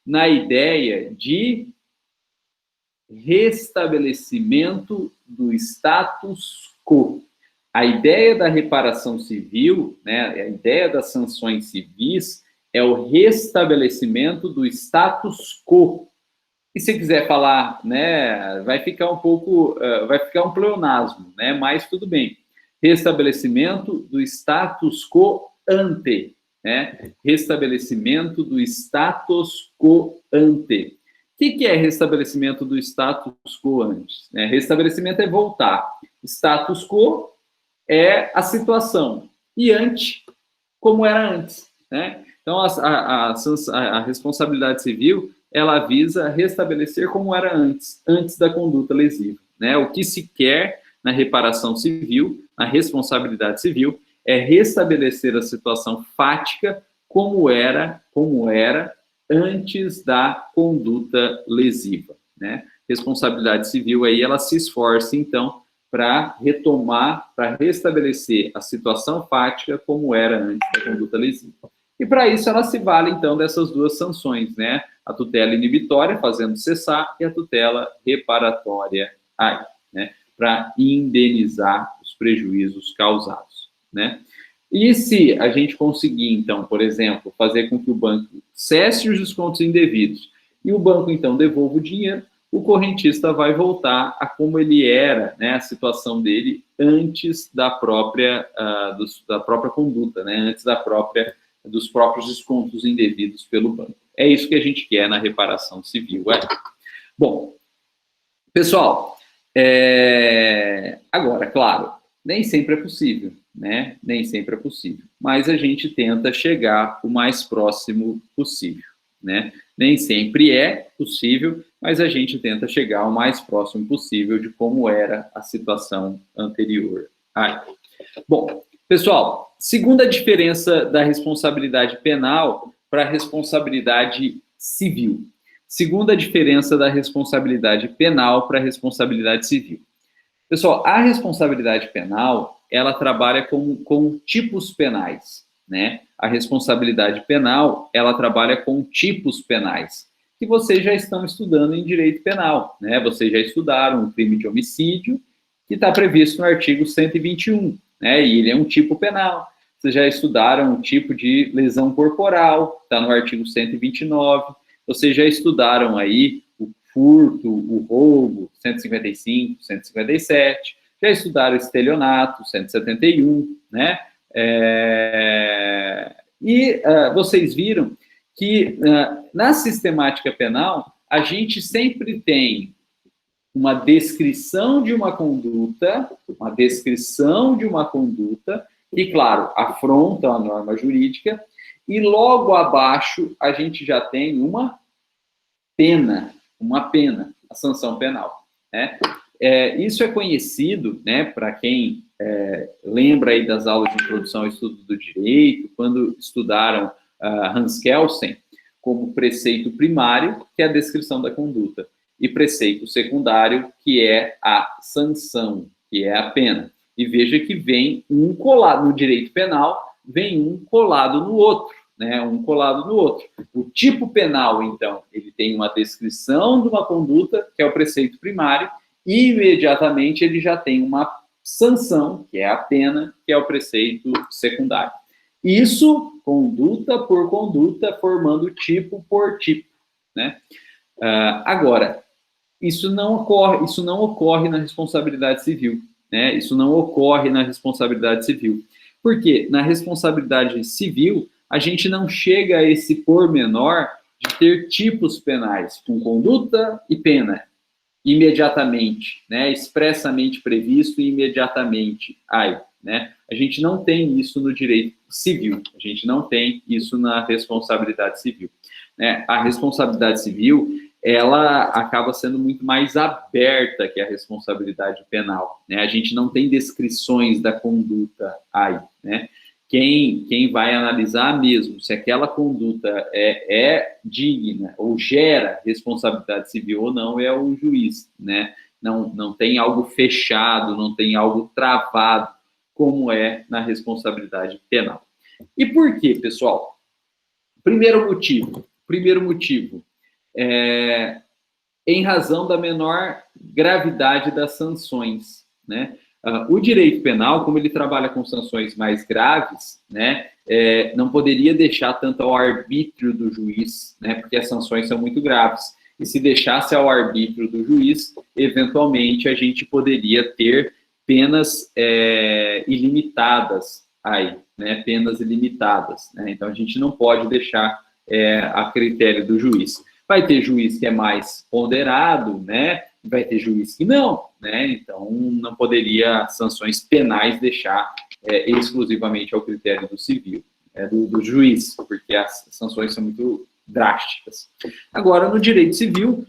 na ideia de restabelecimento do status quo. A ideia da reparação civil, né, a ideia das sanções civis, é o restabelecimento do status quo. E se quiser falar, né, vai ficar um pleonasmo, né, mas tudo bem. Restabelecimento do status quo ante, né? Restabelecimento do status quo ante. O que é restabelecimento do status quo antes? Restabelecimento é voltar. Status quo é a situação. E ante, como era antes, né? Então, a responsabilidade civil, ela visa restabelecer como era antes da conduta lesiva, né? O que se quer na reparação civil, na responsabilidade civil, é restabelecer a situação fática como era antes da conduta lesiva, né? Responsabilidade civil aí, ela se esforça, então, para retomar, para restabelecer a situação fática como era antes da conduta lesiva. E para isso ela se vale, então, dessas duas sanções, né? A tutela inibitória, fazendo cessar, e a tutela reparatória, aí, né? Para indenizar os prejuízos causados, né? E se a gente conseguir, então, por exemplo, fazer com que o banco cesse os descontos indevidos e o banco, então, devolva o dinheiro, o correntista vai voltar a como ele era, né, a situação dele antes da própria conduta, né, antes dos próprios descontos indevidos pelo banco. É isso que a gente quer na reparação civil. Bom, pessoal, agora, claro, nem sempre é possível, né? Nem sempre é possível, mas a gente tenta chegar o mais próximo possível, né? Nem sempre é possível, mas a gente tenta chegar o mais próximo possível de como era a situação anterior. Bom, pessoal, segunda diferença da responsabilidade penal para a responsabilidade civil. Segunda diferença da responsabilidade penal para a responsabilidade civil. Pessoal, a responsabilidade penal, ela trabalha com tipos penais, né? A responsabilidade penal, ela trabalha com tipos penais, que vocês já estão estudando em direito penal, né? Vocês já estudaram o crime de homicídio, que está previsto no artigo 121, né? E ele é um tipo penal. Vocês já estudaram o tipo de lesão corporal, está no artigo 129. Vocês já estudaram aí o furto, o roubo, 155, 157. Já estudaram o estelionato, 171, né? Vocês viram que na sistemática penal, a gente sempre tem uma descrição de uma conduta, que, claro, afronta a norma jurídica, e logo abaixo a gente já tem uma pena, a sanção penal, né? Isso é conhecido, né, para quem lembra aí das aulas de introdução ao estudo do direito, quando estudaram Hans Kelsen, como preceito primário, que é a descrição da conduta, e preceito secundário, que é a sanção, que é a pena. E veja que vem um colado no direito penal, vem um colado no outro, né? Um colado no outro. O tipo penal, então, ele tem uma descrição de uma conduta, que é o preceito primário, e imediatamente ele já tem uma sanção, que é a pena, que é o preceito secundário. Isso, conduta por conduta, formando tipo por tipo, né? Agora, isso não ocorre na responsabilidade civil, né? Isso não ocorre na responsabilidade civil. Por quê? Na responsabilidade civil, a gente não chega a esse pormenor de ter tipos penais, com conduta e pena, imediatamente, né? Expressamente previsto e imediatamente. Né? A gente não tem isso no direito civil, a gente não tem isso na responsabilidade civil, né? A responsabilidade civil, ela acaba sendo muito mais aberta que a responsabilidade penal, né? A gente não tem descrições da conduta aí, né? Quem vai analisar mesmo se aquela conduta é digna ou gera responsabilidade civil ou não é o juiz, né? Não tem algo fechado, não tem algo travado, como é na responsabilidade penal. E por quê, pessoal? Primeiro motivo, em razão da menor gravidade das sanções, né? O direito penal, como ele trabalha com sanções mais graves, né, não poderia deixar tanto ao arbítrio do juiz, né, porque as sanções são muito graves. E se deixasse ao arbítrio do juiz, eventualmente a gente poderia ter penas ilimitadas aí, né, penas ilimitadas, né? Então a gente não pode deixar a critério do juiz. Vai ter juiz que é mais ponderado, né? Vai ter juiz que não, né? Então não poderia sanções penais deixar exclusivamente ao critério do civil, do juiz, porque as sanções são muito drásticas. Agora, no direito civil,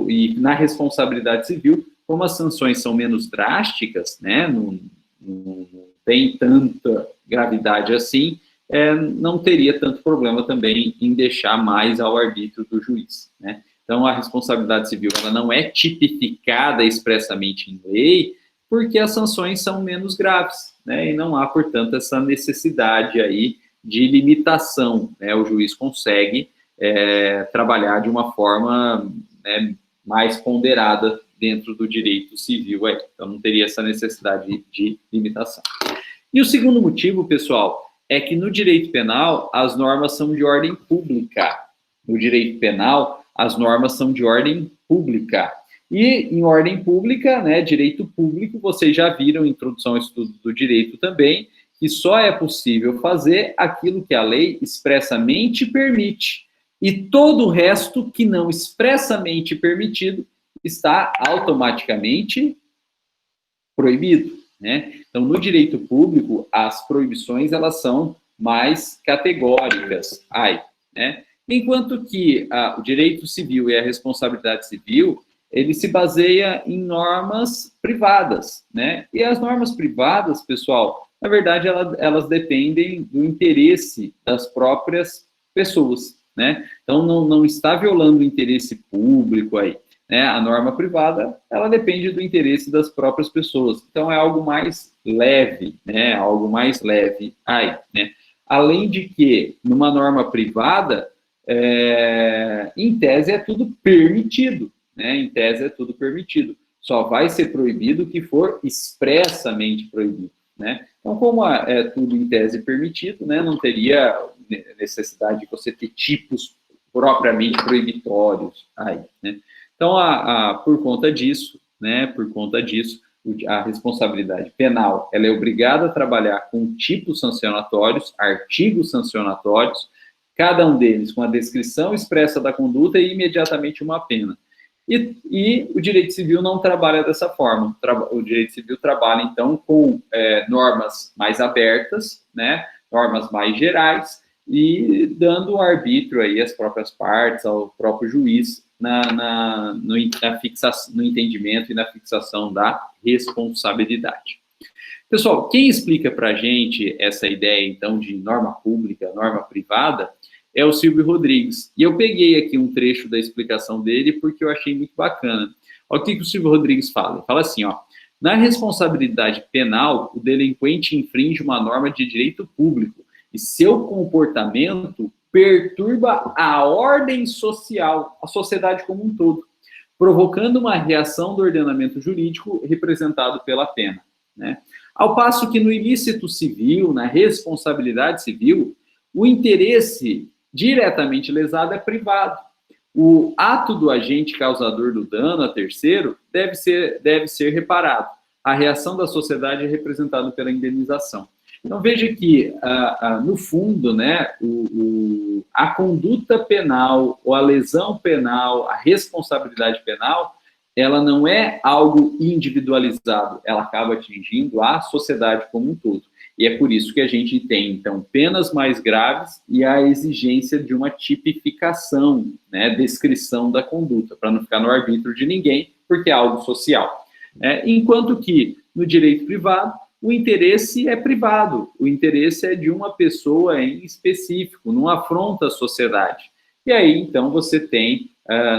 e na responsabilidade civil, como as sanções são menos drásticas, né? Não tem tanta gravidade assim, não teria tanto problema também em deixar mais ao arbítrio do juiz, né? Então, a responsabilidade civil ela não é tipificada expressamente em lei, porque as sanções são menos graves, né? E não há, portanto, essa necessidade aí de limitação, né? O juiz consegue trabalhar de uma forma, né, mais ponderada dentro do direito civil, então não teria essa necessidade de limitação. E o segundo motivo, pessoal, é que no direito penal as normas são de ordem pública. No direito penal, as normas são de ordem pública. E em ordem pública, né, direito público, vocês já viram em introdução ao estudo do direito também, que só é possível fazer aquilo que a lei expressamente permite. E todo o resto que não expressamente permitido está automaticamente proibido, né? Então, no direito público, as proibições elas são mais categóricas, né? Enquanto que o direito civil e a responsabilidade civil, ele se baseia em normas privadas, né? E as normas privadas, pessoal, na verdade, elas dependem do interesse das próprias pessoas, né? Então, não está violando o interesse público aí, né? A norma privada, ela depende do interesse das próprias pessoas. Então, é algo mais leve, né? Algo mais leve aí, né? Além de que, numa norma privada, em tese é tudo permitido, né? Em tese é tudo permitido. Só vai ser proibido o que for expressamente proibido, né? Então, como é tudo em tese permitido, né? Não teria necessidade de você ter tipos propriamente proibitórios aí, né? Então, por conta disso, né? A responsabilidade penal, ela é obrigada a trabalhar com tipos sancionatórios, artigos sancionatórios, cada um deles com a descrição expressa da conduta e imediatamente uma pena. E o direito civil não trabalha dessa forma. O direito civil trabalha, então, com normas mais abertas, né, normas mais gerais, e dando um arbítrio aí às próprias partes, ao próprio juiz, no entendimento e na fixação da responsabilidade. Pessoal, quem explica para a gente essa ideia, então, de norma pública, norma privada, é o Silvio Rodrigues. E eu peguei aqui um trecho da explicação dele porque eu achei muito bacana. Olha o que o Silvio Rodrigues fala. Ele fala assim, Na responsabilidade penal, o delinquente infringe uma norma de direito público e seu comportamento perturba a ordem social, a sociedade como um todo, provocando uma reação do ordenamento jurídico representado pela pena, né? Ao passo que no ilícito civil, na responsabilidade civil, o interesse diretamente lesado é privado. O ato do agente causador do dano a terceiro deve ser reparado. A reação da sociedade é representada pela indenização. Então, veja que, no fundo, né, a conduta penal, ou a lesão penal, a responsabilidade penal, ela não é algo individualizado, ela acaba atingindo a sociedade como um todo. E é por isso que a gente tem, então, penas mais graves e a exigência de uma tipificação, né, descrição da conduta, para não ficar no arbítrio de ninguém, porque é algo social. Enquanto que, no direito privado, o interesse é privado, o interesse é de uma pessoa em específico, não afronta a sociedade. E aí, então, você tem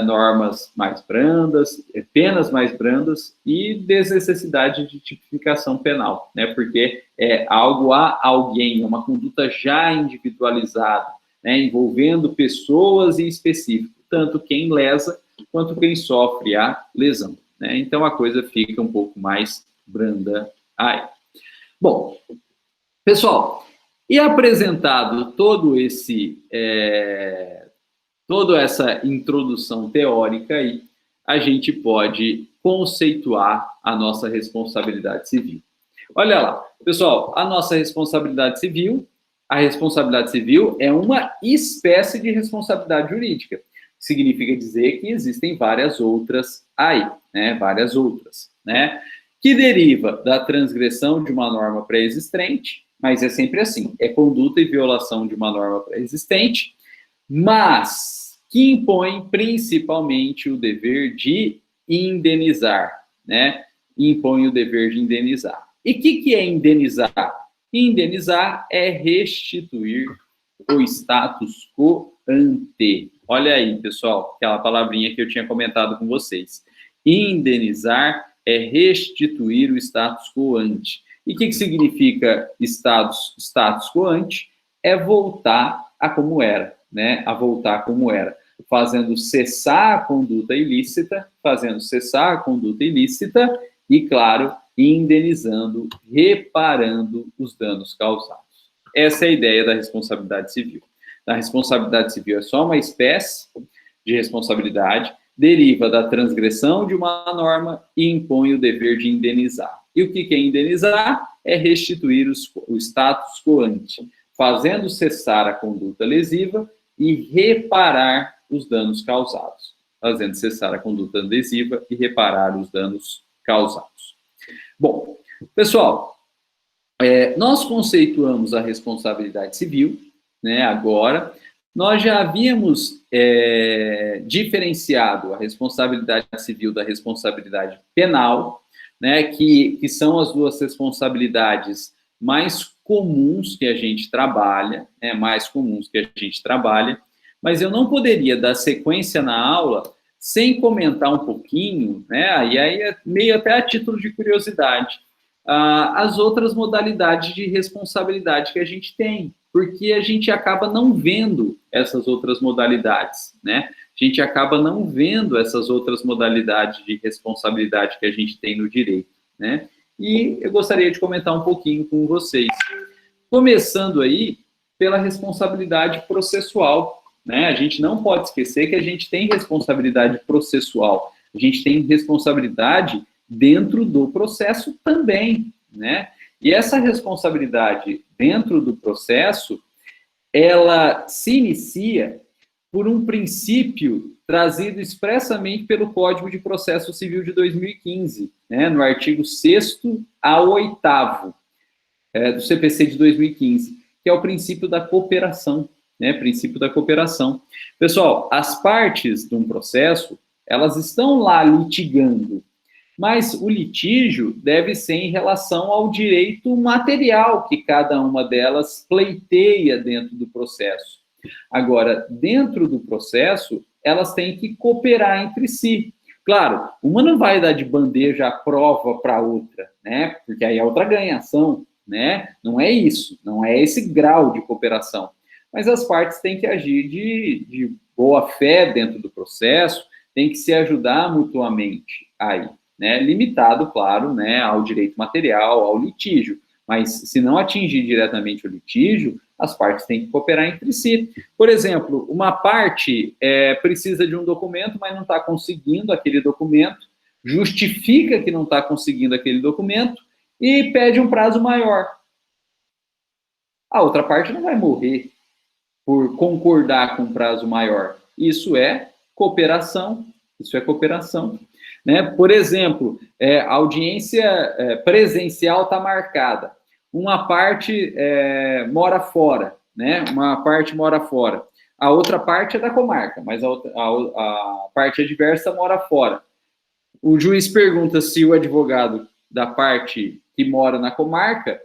normas mais brandas, penas mais brandas e desnecessidade de tipificação penal, né? Porque é algo a alguém, uma conduta já individualizada, né? Envolvendo pessoas em específico, tanto quem lesa quanto quem sofre a lesão, né? Então, a coisa fica um pouco mais branda aí. Bom, pessoal, e apresentado toda essa introdução teórica aí, a gente pode conceituar a nossa responsabilidade civil. Olha lá, pessoal, a responsabilidade civil é uma espécie de responsabilidade jurídica. Significa dizer que existem várias outras aí, né? Várias outras, né? Que deriva da transgressão de uma norma pré-existente, mas é sempre assim, é conduta e violação de uma norma pré-existente, mas que impõe principalmente o dever de indenizar, né? Impõe o dever de indenizar. E o que é indenizar? Indenizar é restituir o status quo ante. Olha aí, pessoal, aquela palavrinha que eu tinha comentado com vocês. Indenizar é restituir o status quo ante. E o que significa status quo ante? É voltar a como era, né? A voltar como era, fazendo cessar a conduta ilícita, e, claro, indenizando, reparando os danos causados. Essa é a ideia da responsabilidade civil. A responsabilidade civil é só uma espécie de responsabilidade, deriva da transgressão de uma norma e impõe o dever de indenizar. E o que é indenizar? É restituir o status quo ante, fazendo cessar a conduta lesiva e reparar os danos causados. Fazendo cessar a conduta lesiva e reparar os danos causados. Bom, pessoal, nós conceituamos a responsabilidade civil, né, agora. Nós já havíamos diferenciado a responsabilidade civil da responsabilidade penal, né, que são as duas responsabilidades mais comuns que a gente trabalha, mas eu não poderia dar sequência na aula sem comentar um pouquinho, né, e aí é meio até a título de curiosidade, as outras modalidades de responsabilidade que a gente tem, porque a gente acaba não vendo essas outras modalidades, né? A gente acaba não vendo essas outras modalidades de responsabilidade que a gente tem no direito, né? E eu gostaria de comentar um pouquinho com vocês. Começando aí pela responsabilidade processual, né? A gente não pode esquecer que a gente tem responsabilidade processual, a gente tem responsabilidade dentro do processo também, né? E essa responsabilidade dentro do processo, ela se inicia por um princípio trazido expressamente pelo Código de Processo Civil de 2015, né, no artigo 6º ao 8º do CPC de 2015, que é o princípio da cooperação, né, princípio da cooperação. Pessoal, as partes de um processo, elas estão lá litigando, mas o litígio deve ser em relação ao direito material que cada uma delas pleiteia dentro do processo. Agora, dentro do processo, elas têm que cooperar entre si. Claro, uma não vai dar de bandeja a prova para a outra, né? Porque aí a outra ganha ação, né? Não é isso, não é esse grau de cooperação. Mas as partes têm que agir de boa fé dentro do processo, tem que se ajudar mutuamente aí, né? Limitado, claro, né, ao direito material, ao litígio. Mas se não atingir diretamente o litígio, as partes têm que cooperar entre si. Por exemplo, uma parte precisa de um documento, mas não está conseguindo aquele documento, justifica que não está conseguindo aquele documento e pede um prazo maior. A outra parte não vai morrer por concordar com um prazo maior. Isso é cooperação. Isso é cooperação. Né? Por exemplo, a audiência presencial está marcada. Uma parte mora fora, né? Uma parte mora fora. A outra parte é da comarca, mas a parte adversa mora fora. O juiz pergunta se o advogado da parte que mora na comarca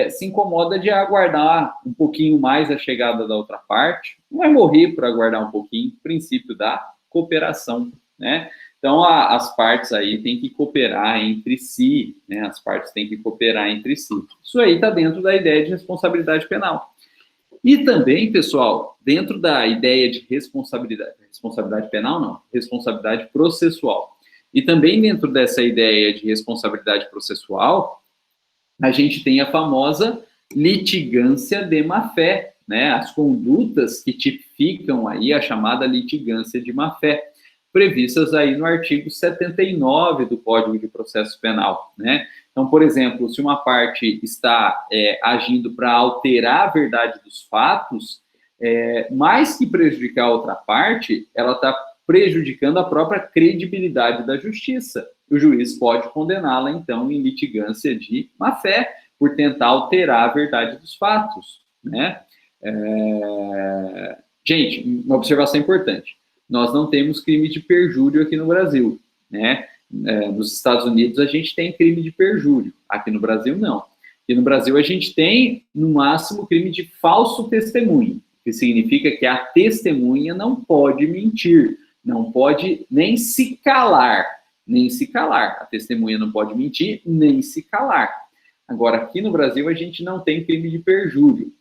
se incomoda de aguardar um pouquinho mais a chegada da outra parte. Não vai morrer por aguardar um pouquinho, princípio da cooperação, né? Então, as partes aí têm que cooperar entre si, né? As partes têm que cooperar entre si. Isso aí está dentro da ideia de responsabilidade penal. E também, pessoal, dentro da ideia de responsabilidade penal, não, responsabilidade processual. E também dentro dessa ideia de responsabilidade processual, a gente tem a famosa litigância de má-fé, né? As condutas que tipificam aí a chamada litigância de má-fé, previstas aí no artigo 79 do Código de Processo Penal, né? Então, por exemplo, se uma parte está agindo para alterar a verdade dos fatos, mais que prejudicar a outra parte, ela está prejudicando a própria credibilidade da justiça. O juiz pode condená-la, então, em litigância de má-fé, por tentar alterar a verdade dos fatos, né? Gente, uma observação importante. Nós não temos crime de perjúrio aqui no Brasil, né? Nos Estados Unidos a gente tem crime de perjúrio, aqui no Brasil não. Aqui no Brasil a gente tem, no máximo, crime de falso testemunho, que significa que a testemunha não pode mentir, não pode nem se calar, nem se calar. A testemunha não pode mentir, nem se calar. Agora, aqui no Brasil a gente não tem crime de perjúrio.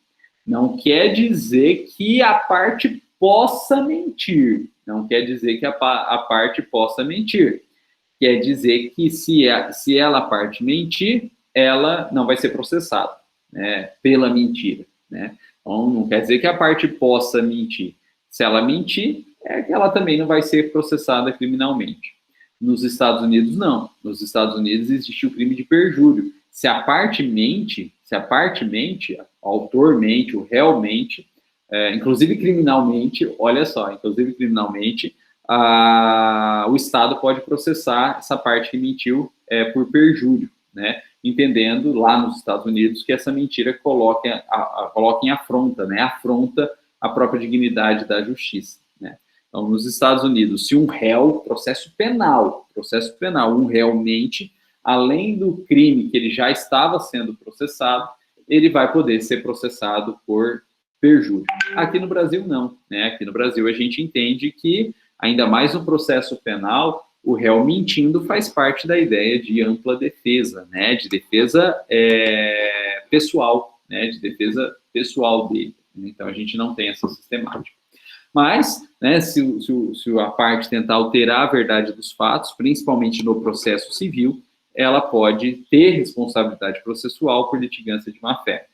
Não quer dizer que a parte possa mentir, não quer dizer que a parte possa mentir. Quer dizer que se ela, a parte, mentir, ela não vai ser processada, né, pela mentira, né? Então, não quer dizer que a parte possa mentir. Se ela mentir, ela também não vai ser processada criminalmente. Nos Estados Unidos, não. Nos Estados Unidos existe o crime de perjúrio. Se a parte mente, o autor mente, o réu mente, inclusive criminalmente, olha só, inclusive criminalmente, o Estado pode processar essa parte que mentiu por perjúrio, né? Entendendo lá nos Estados Unidos que essa mentira coloca em afronta, né? Afronta a própria dignidade da justiça, né? Então, nos Estados Unidos, se um réu, processo penal, um réu mente, além do crime que ele já estava sendo processado, ele vai poder ser processado por perjúrio. Aqui no Brasil, não, né? Aqui no Brasil, a gente entende que, ainda mais no processo penal, o réu mentindo faz parte da ideia de ampla defesa, né? De defesa pessoal, né? De defesa pessoal dele. Então, a gente não tem essa sistemática. Mas, né, se a parte tentar alterar a verdade dos fatos, principalmente no processo civil, ela pode ter responsabilidade processual por litigância de má-fé.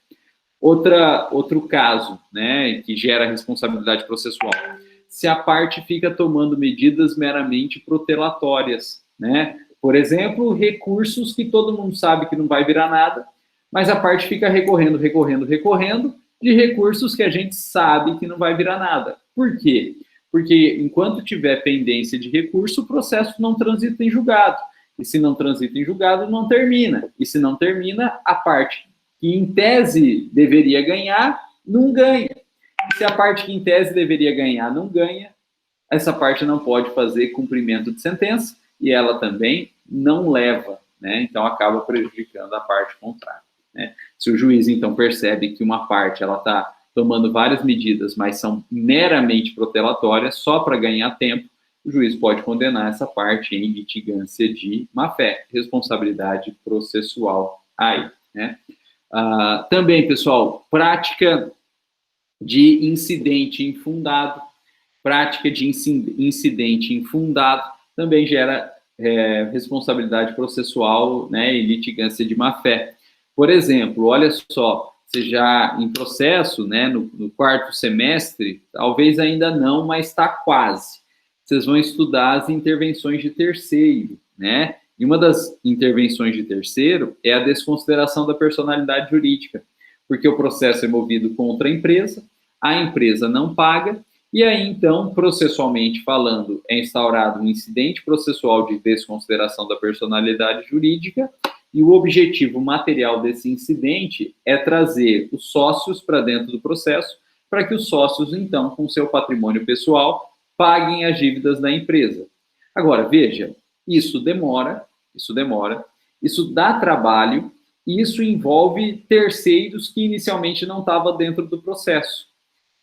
Outro caso, né, que gera responsabilidade processual, se a parte fica tomando medidas meramente protelatórias, né? Por exemplo, recursos que todo mundo sabe que não vai virar nada, mas a parte fica recorrendo de recursos que a gente sabe que não vai virar nada. Por quê? Porque enquanto tiver pendência de recurso, o processo não transita em julgado. E se não transita em julgado, não termina. E se não termina, a parte que em tese deveria ganhar, não ganha. Se a parte que em tese deveria ganhar não ganha, essa parte não pode fazer cumprimento de sentença e ela também não leva, né? Então acaba prejudicando a parte contrária, né? Se o juiz então percebe que uma parte ela está tomando várias medidas, mas são meramente protelatórias, só para ganhar tempo, o juiz pode condenar essa parte em litigância de má-fé, responsabilidade processual aí, né? Também, pessoal, prática de incidente infundado. Prática de incidente infundado também gera responsabilidade processual, né, e litigância de má-fé. Por exemplo, olha só, você já em processo, né, no quarto semestre, talvez ainda não, mas está quase. Vocês vão estudar as intervenções de terceiro, né? E uma das intervenções de terceiro é a desconsideração da personalidade jurídica, porque o processo é movido contra a empresa não paga, e aí, então, processualmente falando, é instaurado um incidente processual de desconsideração da personalidade jurídica, e o objetivo material desse incidente é trazer os sócios para dentro do processo, para que os sócios, então, com seu patrimônio pessoal, paguem as dívidas da empresa. Agora, veja, isso demora, isso dá trabalho, e isso envolve terceiros que inicialmente não estavam dentro do processo.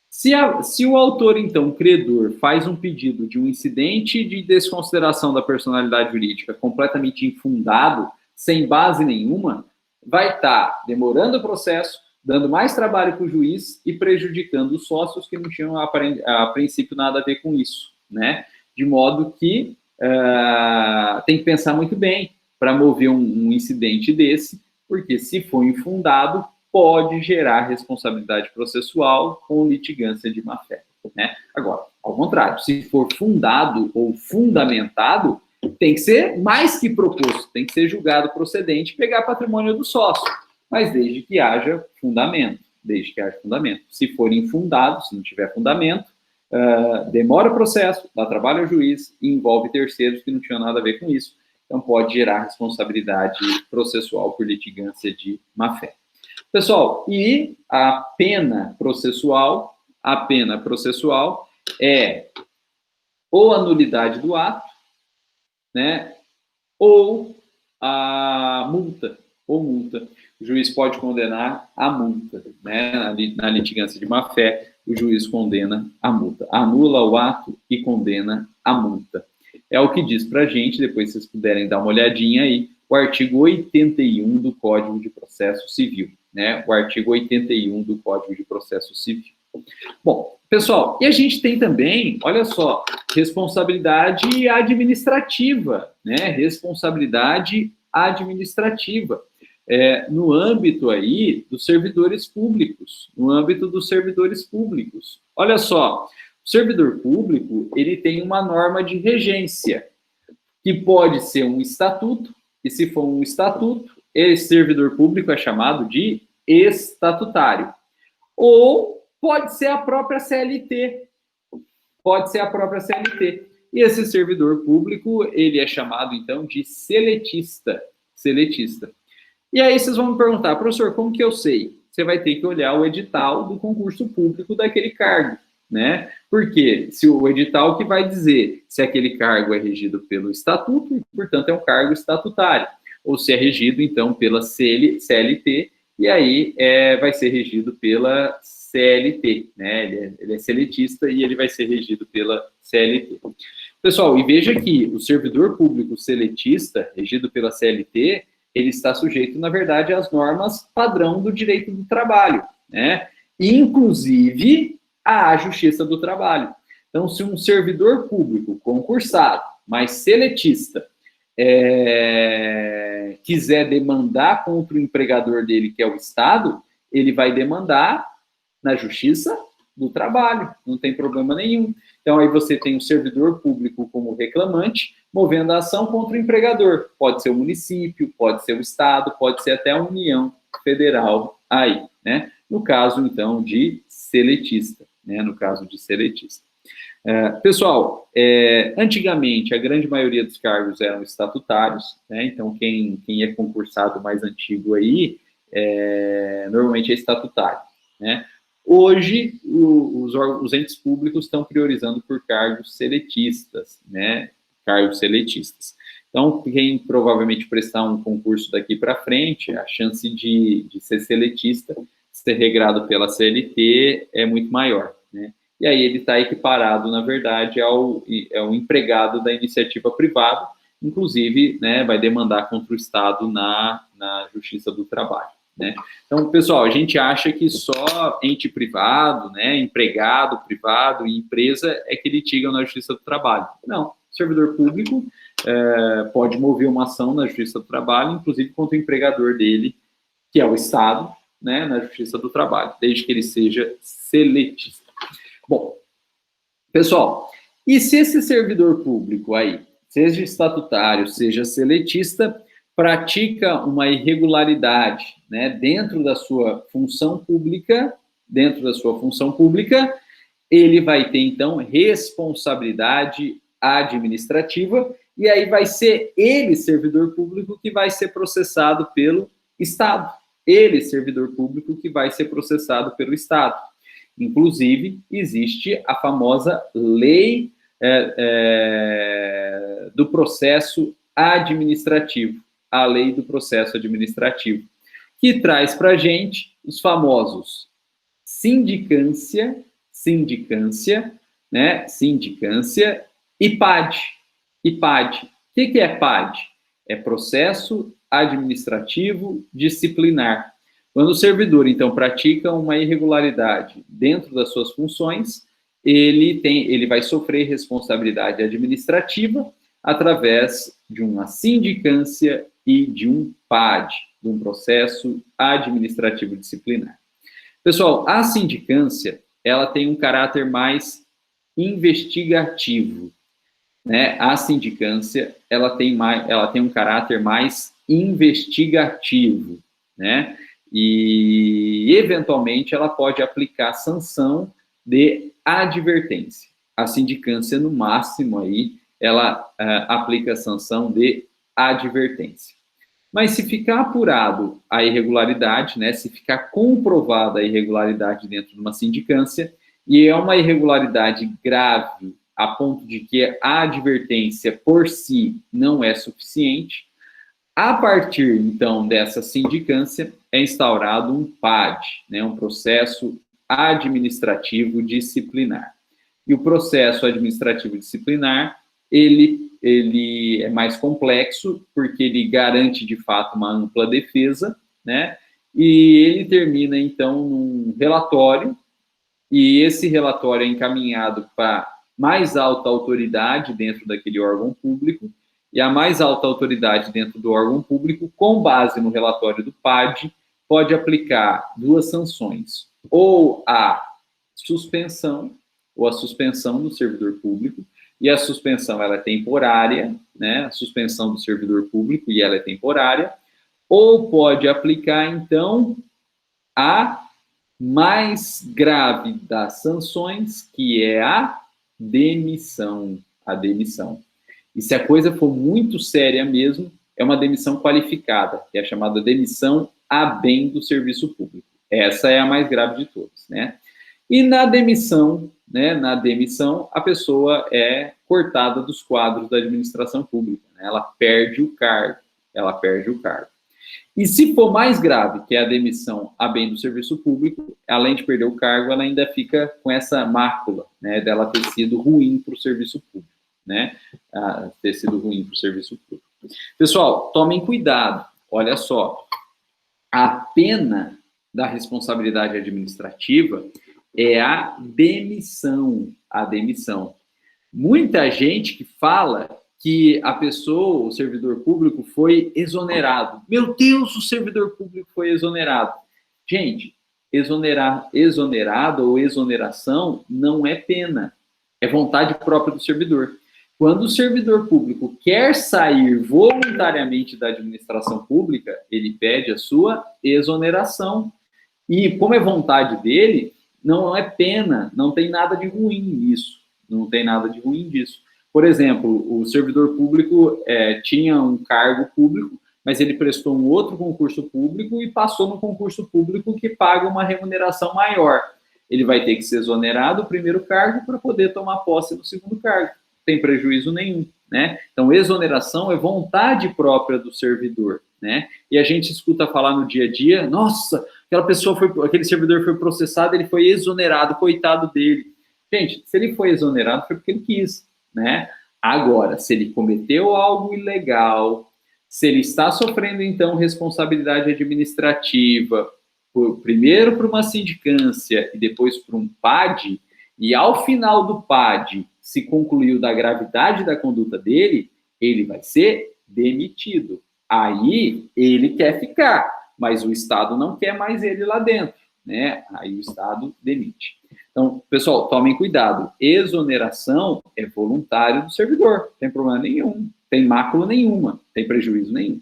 Se o autor, então, credor, faz um pedido de um incidente de desconsideração da personalidade jurídica completamente infundado, sem base nenhuma, vai estar demorando o processo, dando mais trabalho para o juiz e prejudicando os sócios que não tinham, a princípio, nada a ver com isso, né? De modo que tem que pensar muito bem para mover um incidente desse, porque se for infundado, pode gerar responsabilidade processual com litigância de má-fé, né? Agora, ao contrário, se for fundado ou fundamentado, tem que ser mais que proposto, tem que ser julgado procedente e pegar patrimônio do sócio, mas desde que haja fundamento, Se for infundado, se não tiver fundamento, demora o processo, dá trabalho ao juiz e envolve terceiros que não tinham nada a ver com isso, então pode gerar responsabilidade processual por litigância de má-fé. Pessoal, e a pena processual é ou a nulidade do ato, né, ou a multa, O juiz pode condenar a multa, né, na litigância de má-fé, o juiz condena a multa, anula o ato e condena a multa. É o que diz pra gente, depois vocês puderem dar uma olhadinha aí, o artigo 81 do Código de Processo Civil, né? O artigo 81 do Código de Processo Civil. Bom, pessoal, e a gente tem também, olha só, responsabilidade administrativa, né? Responsabilidade administrativa. No âmbito aí dos servidores públicos, Olha só, o servidor público, ele tem uma norma de regência, que pode ser um estatuto, e se for um estatuto, esse servidor público é chamado de estatutário. Ou pode ser a própria CLT. E esse servidor público, ele é chamado, então, de seletista. E aí vocês vão me perguntar, professor, como que eu sei? Você vai ter que olhar o edital do concurso público daquele cargo, né? Porque se o edital que vai dizer se aquele cargo é regido pelo estatuto, e, portanto, é um cargo estatutário, ou se é regido, então, pela CLT, e aí vai ser regido pela CLT, né? Ele é seletista e ele vai ser regido pela CLT. Pessoal, e veja que o servidor público seletista, regido pela CLT, ele está sujeito, na verdade, às normas padrão do direito do trabalho, né? Inclusive à Justiça do Trabalho. Então, se um servidor público concursado, mas seletista, quiser demandar contra o empregador dele, que é o Estado, ele vai demandar na Justiça do Trabalho, não tem problema nenhum. Então, aí você tem o servidor público como reclamante, movendo a ação contra o empregador. Pode ser o município, pode ser o Estado, pode ser até a União Federal aí, né? No caso, então, de seletista, né? Pessoal, antigamente, a grande maioria dos cargos eram estatutários, né? Então, quem é concursado mais antigo aí, normalmente é estatutário, né? Hoje, os entes públicos estão priorizando por cargos seletistas, né? Então, quem provavelmente prestar um concurso daqui para frente, a chance de ser seletista, ser regrado pela CLT, é muito maior, né? e aí ele está equiparado, na verdade, ao empregado da iniciativa privada, inclusive, né, vai demandar contra o Estado na Justiça do Trabalho, né? Então, pessoal, a gente acha que só ente privado, né, empregado privado e empresa é que litigam na Justiça do Trabalho. Não, servidor público pode mover uma ação na Justiça do Trabalho, inclusive contra o empregador dele, que é o Estado, né, na Justiça do Trabalho, desde que ele seja seletista. Bom, pessoal, e se esse servidor público aí, seja estatutário, seja seletista, pratica uma irregularidade, né, dentro da sua função pública, ele vai ter, então, responsabilidade administrativa, e aí vai ser ele, servidor público, que vai ser processado pelo Estado. Ele, servidor público, que vai ser processado pelo Estado. Inclusive, existe a famosa lei do processo administrativo, a lei do processo administrativo, que traz para a gente os famosos sindicância, né, sindicância e PAD. O que é PAD? É processo administrativo disciplinar. Quando o servidor, então, pratica uma irregularidade dentro das suas funções, ele vai sofrer responsabilidade administrativa através de uma sindicância e de um PAD, de um processo administrativo disciplinar. Pessoal, a sindicância, ela tem um caráter mais investigativo, né? A sindicância, ela tem um caráter mais investigativo, né? E, eventualmente, ela pode aplicar sanção de advertência. A sindicância, no máximo, aí, ela aplica sanção de advertência. Mas se ficar apurado a irregularidade, né, se ficar comprovada a irregularidade dentro de uma sindicância, e é uma irregularidade grave, a ponto de que a advertência por si não é suficiente, a partir, então, dessa sindicância, é instaurado um PAD, né, um processo administrativo disciplinar. E o processo administrativo disciplinar, ele é mais complexo, porque ele garante, de fato, uma ampla defesa, né, e ele termina, então, num relatório, e esse relatório é encaminhado para mais alta autoridade dentro daquele órgão público, e a mais alta autoridade dentro do órgão público, com base no relatório do PAD, pode aplicar duas sanções, ou a suspensão do servidor público, e a suspensão ela é temporária, né? A suspensão do servidor público e ela é temporária, ou pode aplicar, então, a mais grave das sanções, que é a demissão. E se a coisa for muito séria mesmo, é uma demissão qualificada, que é chamada demissão a bem do serviço público. Essa é a mais grave de todas, né? E na demissão, a pessoa é cortada dos quadros da administração pública, né? Ela perde o cargo. E se for mais grave, que é a demissão a bem do serviço público, além de perder o cargo, ela ainda fica com essa mácula, né, dela ter sido ruim para o serviço público, né? Pessoal, tomem cuidado. Olha só, a pena da responsabilidade administrativa é a demissão. Muita gente que fala que a pessoa, o servidor público, foi exonerado. Meu Deus, o servidor público foi exonerado. Gente, exonerado ou exoneração não é pena, é vontade própria do servidor. Quando o servidor público quer sair voluntariamente da administração pública, ele pede a sua exoneração. E como é vontade dele, não é pena, não tem nada de ruim nisso. Por exemplo, o servidor público tinha um cargo público, mas ele prestou um outro concurso público e passou no concurso público que paga uma remuneração maior. Ele vai ter que ser exonerado do primeiro cargo para poder tomar posse do segundo cargo. Não tem prejuízo nenhum, né? Então, exoneração é vontade própria do servidor, né? E a gente escuta falar no dia a dia, nossa, aquele servidor foi processado, ele foi exonerado, coitado dele. Gente, se ele foi exonerado foi porque ele quis, né? Agora, se ele cometeu algo ilegal, se ele está sofrendo, então, responsabilidade administrativa, primeiro por uma sindicância e depois por um PAD, e ao final do PAD se concluiu da gravidade da conduta dele, ele vai ser demitido. Aí ele quer ficar, mas o Estado não quer mais ele lá dentro, né? Aí o Estado demite. Então, pessoal, tomem cuidado. Exoneração é voluntário do servidor, não tem problema nenhum, tem mácula nenhuma, tem prejuízo nenhum.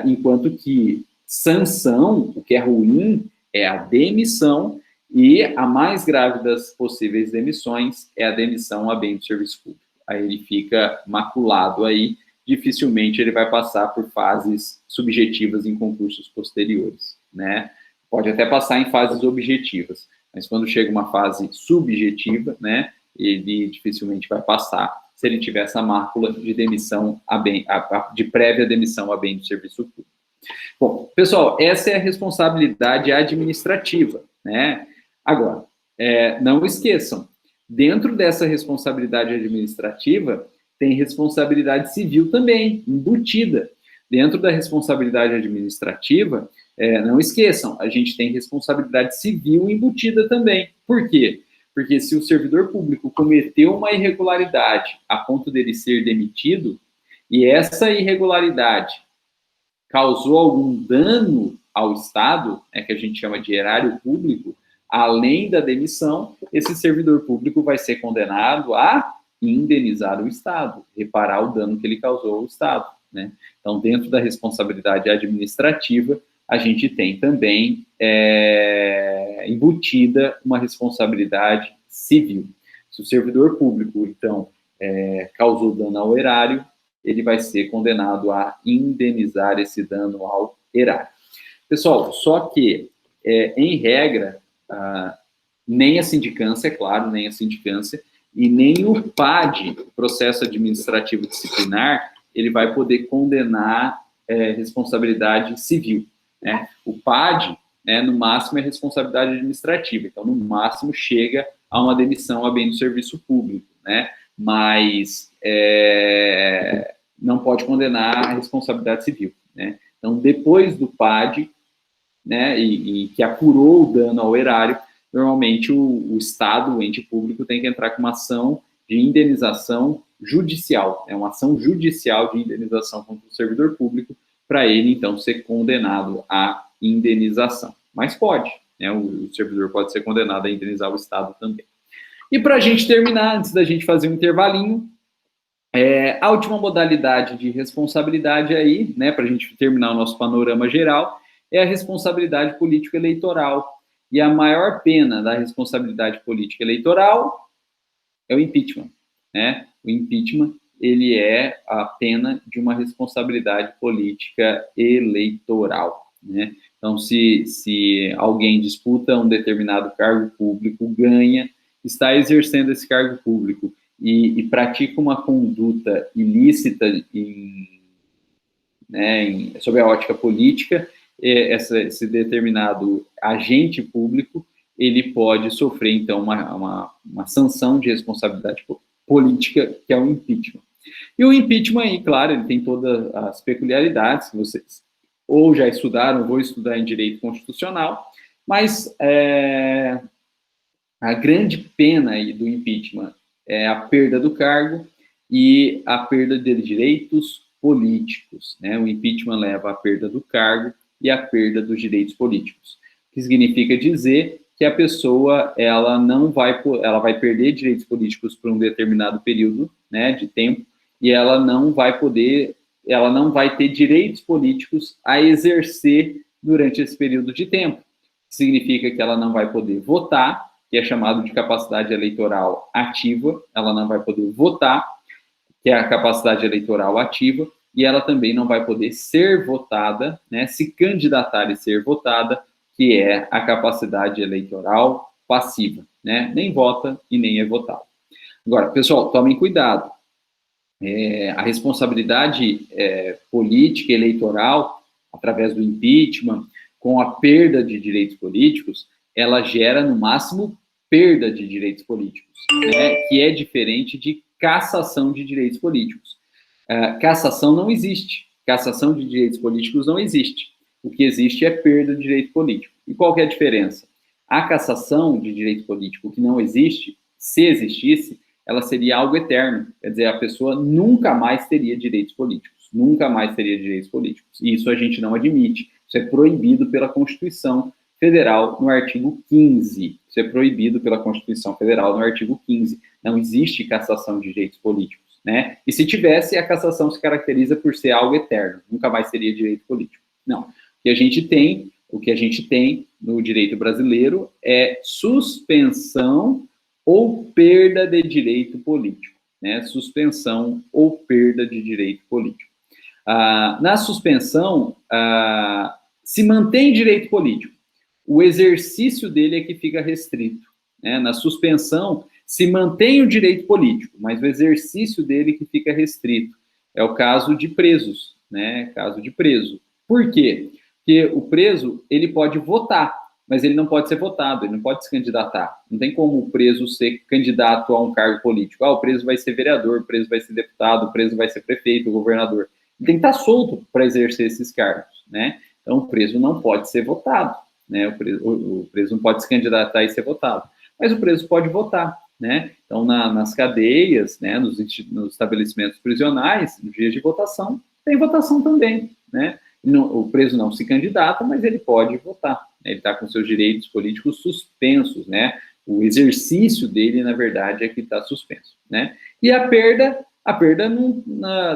Enquanto que sanção, o que é ruim, é a demissão, e a mais grave das possíveis demissões é a demissão a bem do serviço público. Aí ele fica maculado aí, dificilmente ele vai passar por fases subjetivas em concursos posteriores, né? Pode até passar em fases objetivas, mas quando chega uma fase subjetiva, né, ele dificilmente vai passar se ele tiver essa mácula de demissão de prévia demissão a bem do serviço público. Bom, pessoal, essa é a responsabilidade administrativa, né? Agora, não esqueçam, dentro dessa responsabilidade administrativa, tem responsabilidade civil também, embutida. Dentro da responsabilidade administrativa, não esqueçam, a gente tem responsabilidade civil embutida também. Por quê? Porque se o servidor público cometeu uma irregularidade a ponto dele ser demitido, e essa irregularidade causou algum dano ao Estado, que a gente chama de erário público, além da demissão, esse servidor público vai ser condenado a indenizar o Estado, reparar o dano que ele causou ao Estado, né? Então, dentro da responsabilidade administrativa, a gente tem também embutida uma responsabilidade civil. Se o servidor público, então, causou dano ao erário, ele vai ser condenado a indenizar esse dano ao erário. Pessoal, só que, em regra, nem a sindicância, é claro, nem a sindicância, e nem o PAD, processo administrativo disciplinar, ele vai poder condenar responsabilidade civil, né? O PAD, no máximo, é responsabilidade administrativa, então, no máximo, chega a uma demissão a bem do serviço público, né? Mas não pode condenar a responsabilidade civil, né? Então, depois do PAD, né, e que apurou o dano ao erário, normalmente o Estado, o ente público, tem que entrar com uma ação de indenização judicial, uma ação judicial de indenização contra o servidor público, para ele, então, ser condenado à indenização. Mas pode, né, o servidor pode ser condenado a indenizar o Estado também. E para a gente terminar, antes da gente fazer um intervalinho, a última modalidade de responsabilidade aí, né, para a gente terminar o nosso panorama geral, é a responsabilidade político-eleitoral. E a maior pena da responsabilidade política eleitoral é o impeachment, né? O impeachment, ele é a pena de uma responsabilidade política eleitoral, né? Então, se alguém disputa um determinado cargo público, ganha, está exercendo esse cargo público e pratica uma conduta ilícita sob a ótica política, esse determinado agente público, ele pode sofrer, então, uma sanção de responsabilidade política, que é o impeachment. E o impeachment, aí, claro, ele tem todas as peculiaridades que vocês ou já estudaram, ou vão estudar em direito constitucional, mas a grande pena aí do impeachment é a perda do cargo e a perda de direitos políticos, né? O impeachment leva à perda do cargo e a perda dos direitos políticos, que significa dizer que a pessoa ela vai perder direitos políticos por um determinado período, né, de tempo, e ela não vai ter direitos políticos a exercer durante esse período de tempo. Significa que ela não vai poder votar, que é chamado de capacidade eleitoral ativa, ela não vai poder votar, que é a capacidade eleitoral ativa, e ela também não vai poder ser votada, né, se candidatar e ser votada, que é a capacidade eleitoral passiva, né, nem vota e nem é votado. Agora, pessoal, tomem cuidado, a responsabilidade política eleitoral, através do impeachment, com a perda de direitos políticos, ela gera, no máximo, perda de direitos políticos, né, que é diferente de cassação de direitos políticos. Cassação não existe. Cassação de direitos políticos não existe. O que existe é perda de direito político. E qual que é a diferença? A cassação de direito político que não existe, se existisse, ela seria algo eterno. Quer dizer, a pessoa nunca mais teria direitos políticos. Nunca mais teria direitos políticos. E isso a gente não admite. Isso é proibido pela Constituição Federal no artigo 15. Isso é proibido pela Constituição Federal no artigo 15. Não existe cassação de direitos políticos, né? E se tivesse, a cassação se caracteriza por ser algo eterno. Nunca mais teria direito político. Não. O que a gente tem no direito brasileiro é suspensão ou perda de direito político, né? Suspensão ou perda de direito político. Na suspensão, se mantém direito político. O exercício dele é que fica restrito, né? Na suspensão, se mantém o direito político, mas o exercício dele que fica restrito. É o caso de presos, né? Caso de preso. Por quê? Porque o preso, ele pode votar, mas ele não pode ser votado, ele não pode se candidatar. Não tem como o preso ser candidato a um cargo político. O preso vai ser vereador, o preso vai ser deputado, o preso vai ser prefeito, governador. Ele tem que estar solto para exercer esses cargos, né? Então, o preso não pode ser votado, né? O preso não pode se candidatar e ser votado. Mas o preso pode votar, né? Então, nas cadeias, né, nos estabelecimentos prisionais, nos dias de votação, tem votação também, né? O preso não se candidata, mas ele pode votar. Ele está com seus direitos políticos suspensos, né? O exercício dele, na verdade, é que está suspenso, né? E a perda não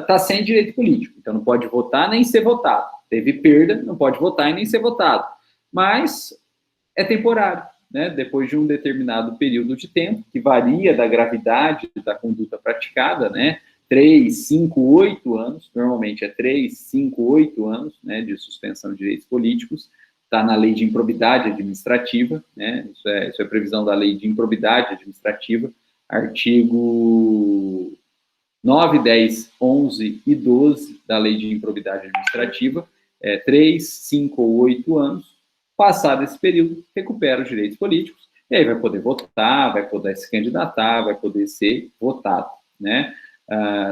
está sem direito político, então não pode votar nem ser votado. Teve perda, não pode votar e nem ser votado. Mas é temporário, né? Depois de um determinado período de tempo, que varia da gravidade da conduta praticada, né? 3, 5, 8 anos, normalmente é 3, 5, 8 anos, né, de suspensão de direitos políticos, está na lei de improbidade administrativa, né, isso é previsão da lei de improbidade administrativa, artigo 9, 10, 11 e 12 da lei de improbidade administrativa, 3, 5 ou 8 anos, passado esse período, recupera os direitos políticos, e aí vai poder votar, vai poder se candidatar, vai poder ser votado, né.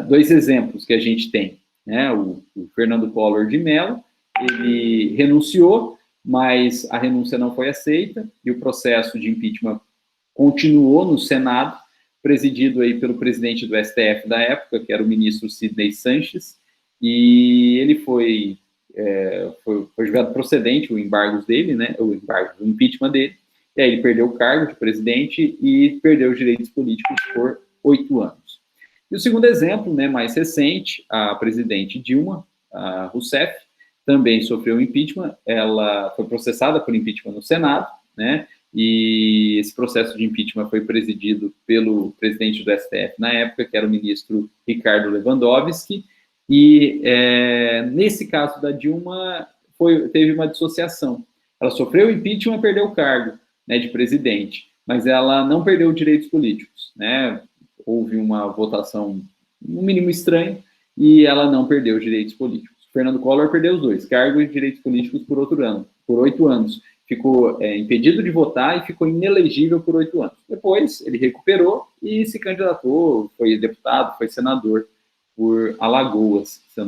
Dois exemplos que a gente tem, né? O Fernando Collor de Mello, ele renunciou, mas a renúncia não foi aceita e o processo de impeachment continuou no Senado, presidido aí pelo presidente do STF da época, que era o ministro Sidney Sanches, e ele foi julgado procedente o embargo dele, né? O impeachment dele, e aí ele perdeu o cargo de presidente e perdeu os direitos políticos por 8 anos. E o segundo exemplo, né, mais recente, a presidente Dilma Rousseff também sofreu impeachment, ela foi processada por impeachment no Senado, né, e esse processo de impeachment foi presidido pelo presidente do STF na época, que era o ministro Ricardo Lewandowski, e nesse caso da Dilma, teve uma dissociação. Ela sofreu impeachment e perdeu o cargo, né, de presidente, mas ela não perdeu direitos políticos, né. Houve uma votação, no mínimo, estranha, e ela não perdeu os direitos políticos. Fernando Collor perdeu os dois, cargo e direitos políticos por 8 anos. Ficou impedido de votar e ficou inelegível por 8 anos. Depois, ele recuperou e se candidatou, foi deputado, foi senador por Alagoas, se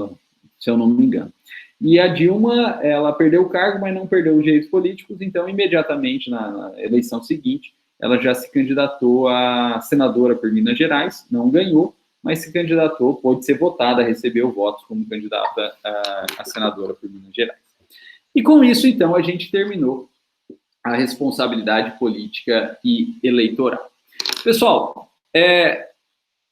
eu não me engano. E a Dilma, ela perdeu o cargo, mas não perdeu os direitos políticos, então, imediatamente, na eleição seguinte, ela já se candidatou a senadora por Minas Gerais, não ganhou, mas se candidatou, pôde ser votada, recebeu votos como candidata a senadora por Minas Gerais. E com isso, então, a gente terminou a responsabilidade política e eleitoral. Pessoal,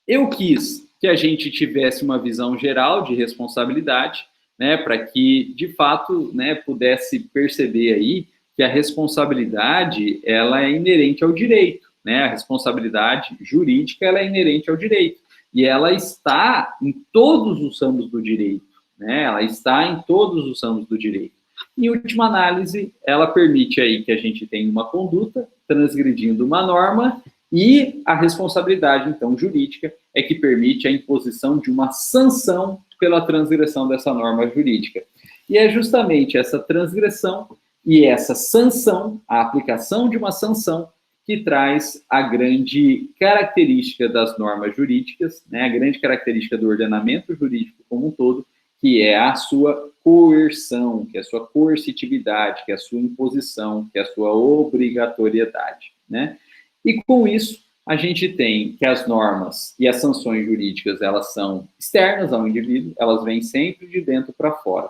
eu quis que a gente tivesse uma visão geral de responsabilidade, né, para que, de fato, né, pudesse perceber aí que a responsabilidade, ela é inerente ao direito, né? A responsabilidade jurídica, ela é inerente ao direito. E ela está em todos os ramos do direito, né? Ela está em todos os ramos do direito. Em última análise, ela permite aí que a gente tenha uma conduta transgredindo uma norma e a responsabilidade, então, jurídica é que permite a imposição de uma sanção pela transgressão dessa norma jurídica. E é justamente essa transgressão e essa sanção, a aplicação de uma sanção, que traz a grande característica das normas jurídicas, né, a grande característica do ordenamento jurídico como um todo, que é a sua coerção, que é a sua coercitividade, que é a sua imposição, que é a sua obrigatoriedade, né? E com isso, a gente tem que as normas e as sanções jurídicas, elas são externas ao indivíduo, elas vêm sempre de dentro para fora,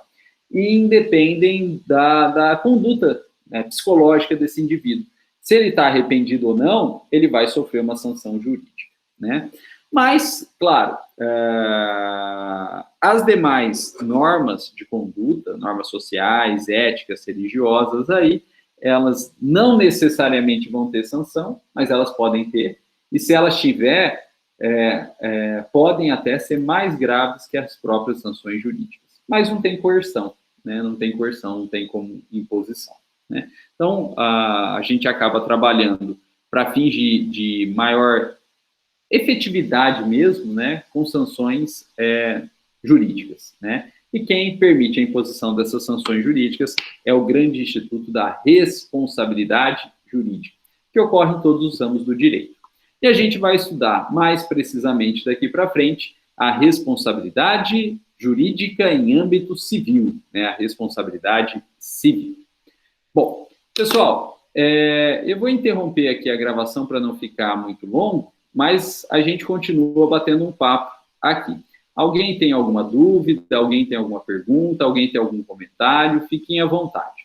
e independem da conduta, né, psicológica desse indivíduo. Se ele está arrependido ou não, ele vai sofrer uma sanção jurídica, né? Mas, claro, as demais normas de conduta, normas sociais, éticas, religiosas, aí, elas não necessariamente vão ter sanção, mas elas podem ter, e se elas tiver, podem até ser mais graves que as próprias sanções jurídicas. Mas não tem coerção, né? Não tem coerção, não tem como imposição, né? Então, a gente acaba trabalhando para fins de maior efetividade mesmo, né, com sanções jurídicas, né? E quem permite a imposição dessas sanções jurídicas é o grande Instituto da Responsabilidade Jurídica, que ocorre em todos os ramos do direito. E a gente vai estudar mais precisamente daqui para frente a responsabilidade jurídica em âmbito civil, né, a responsabilidade civil. Bom, pessoal, eu vou interromper aqui a gravação para não ficar muito longo, mas a gente continua batendo um papo aqui. Alguém tem alguma dúvida? Alguém tem alguma pergunta? Alguém tem algum comentário? Fiquem à vontade.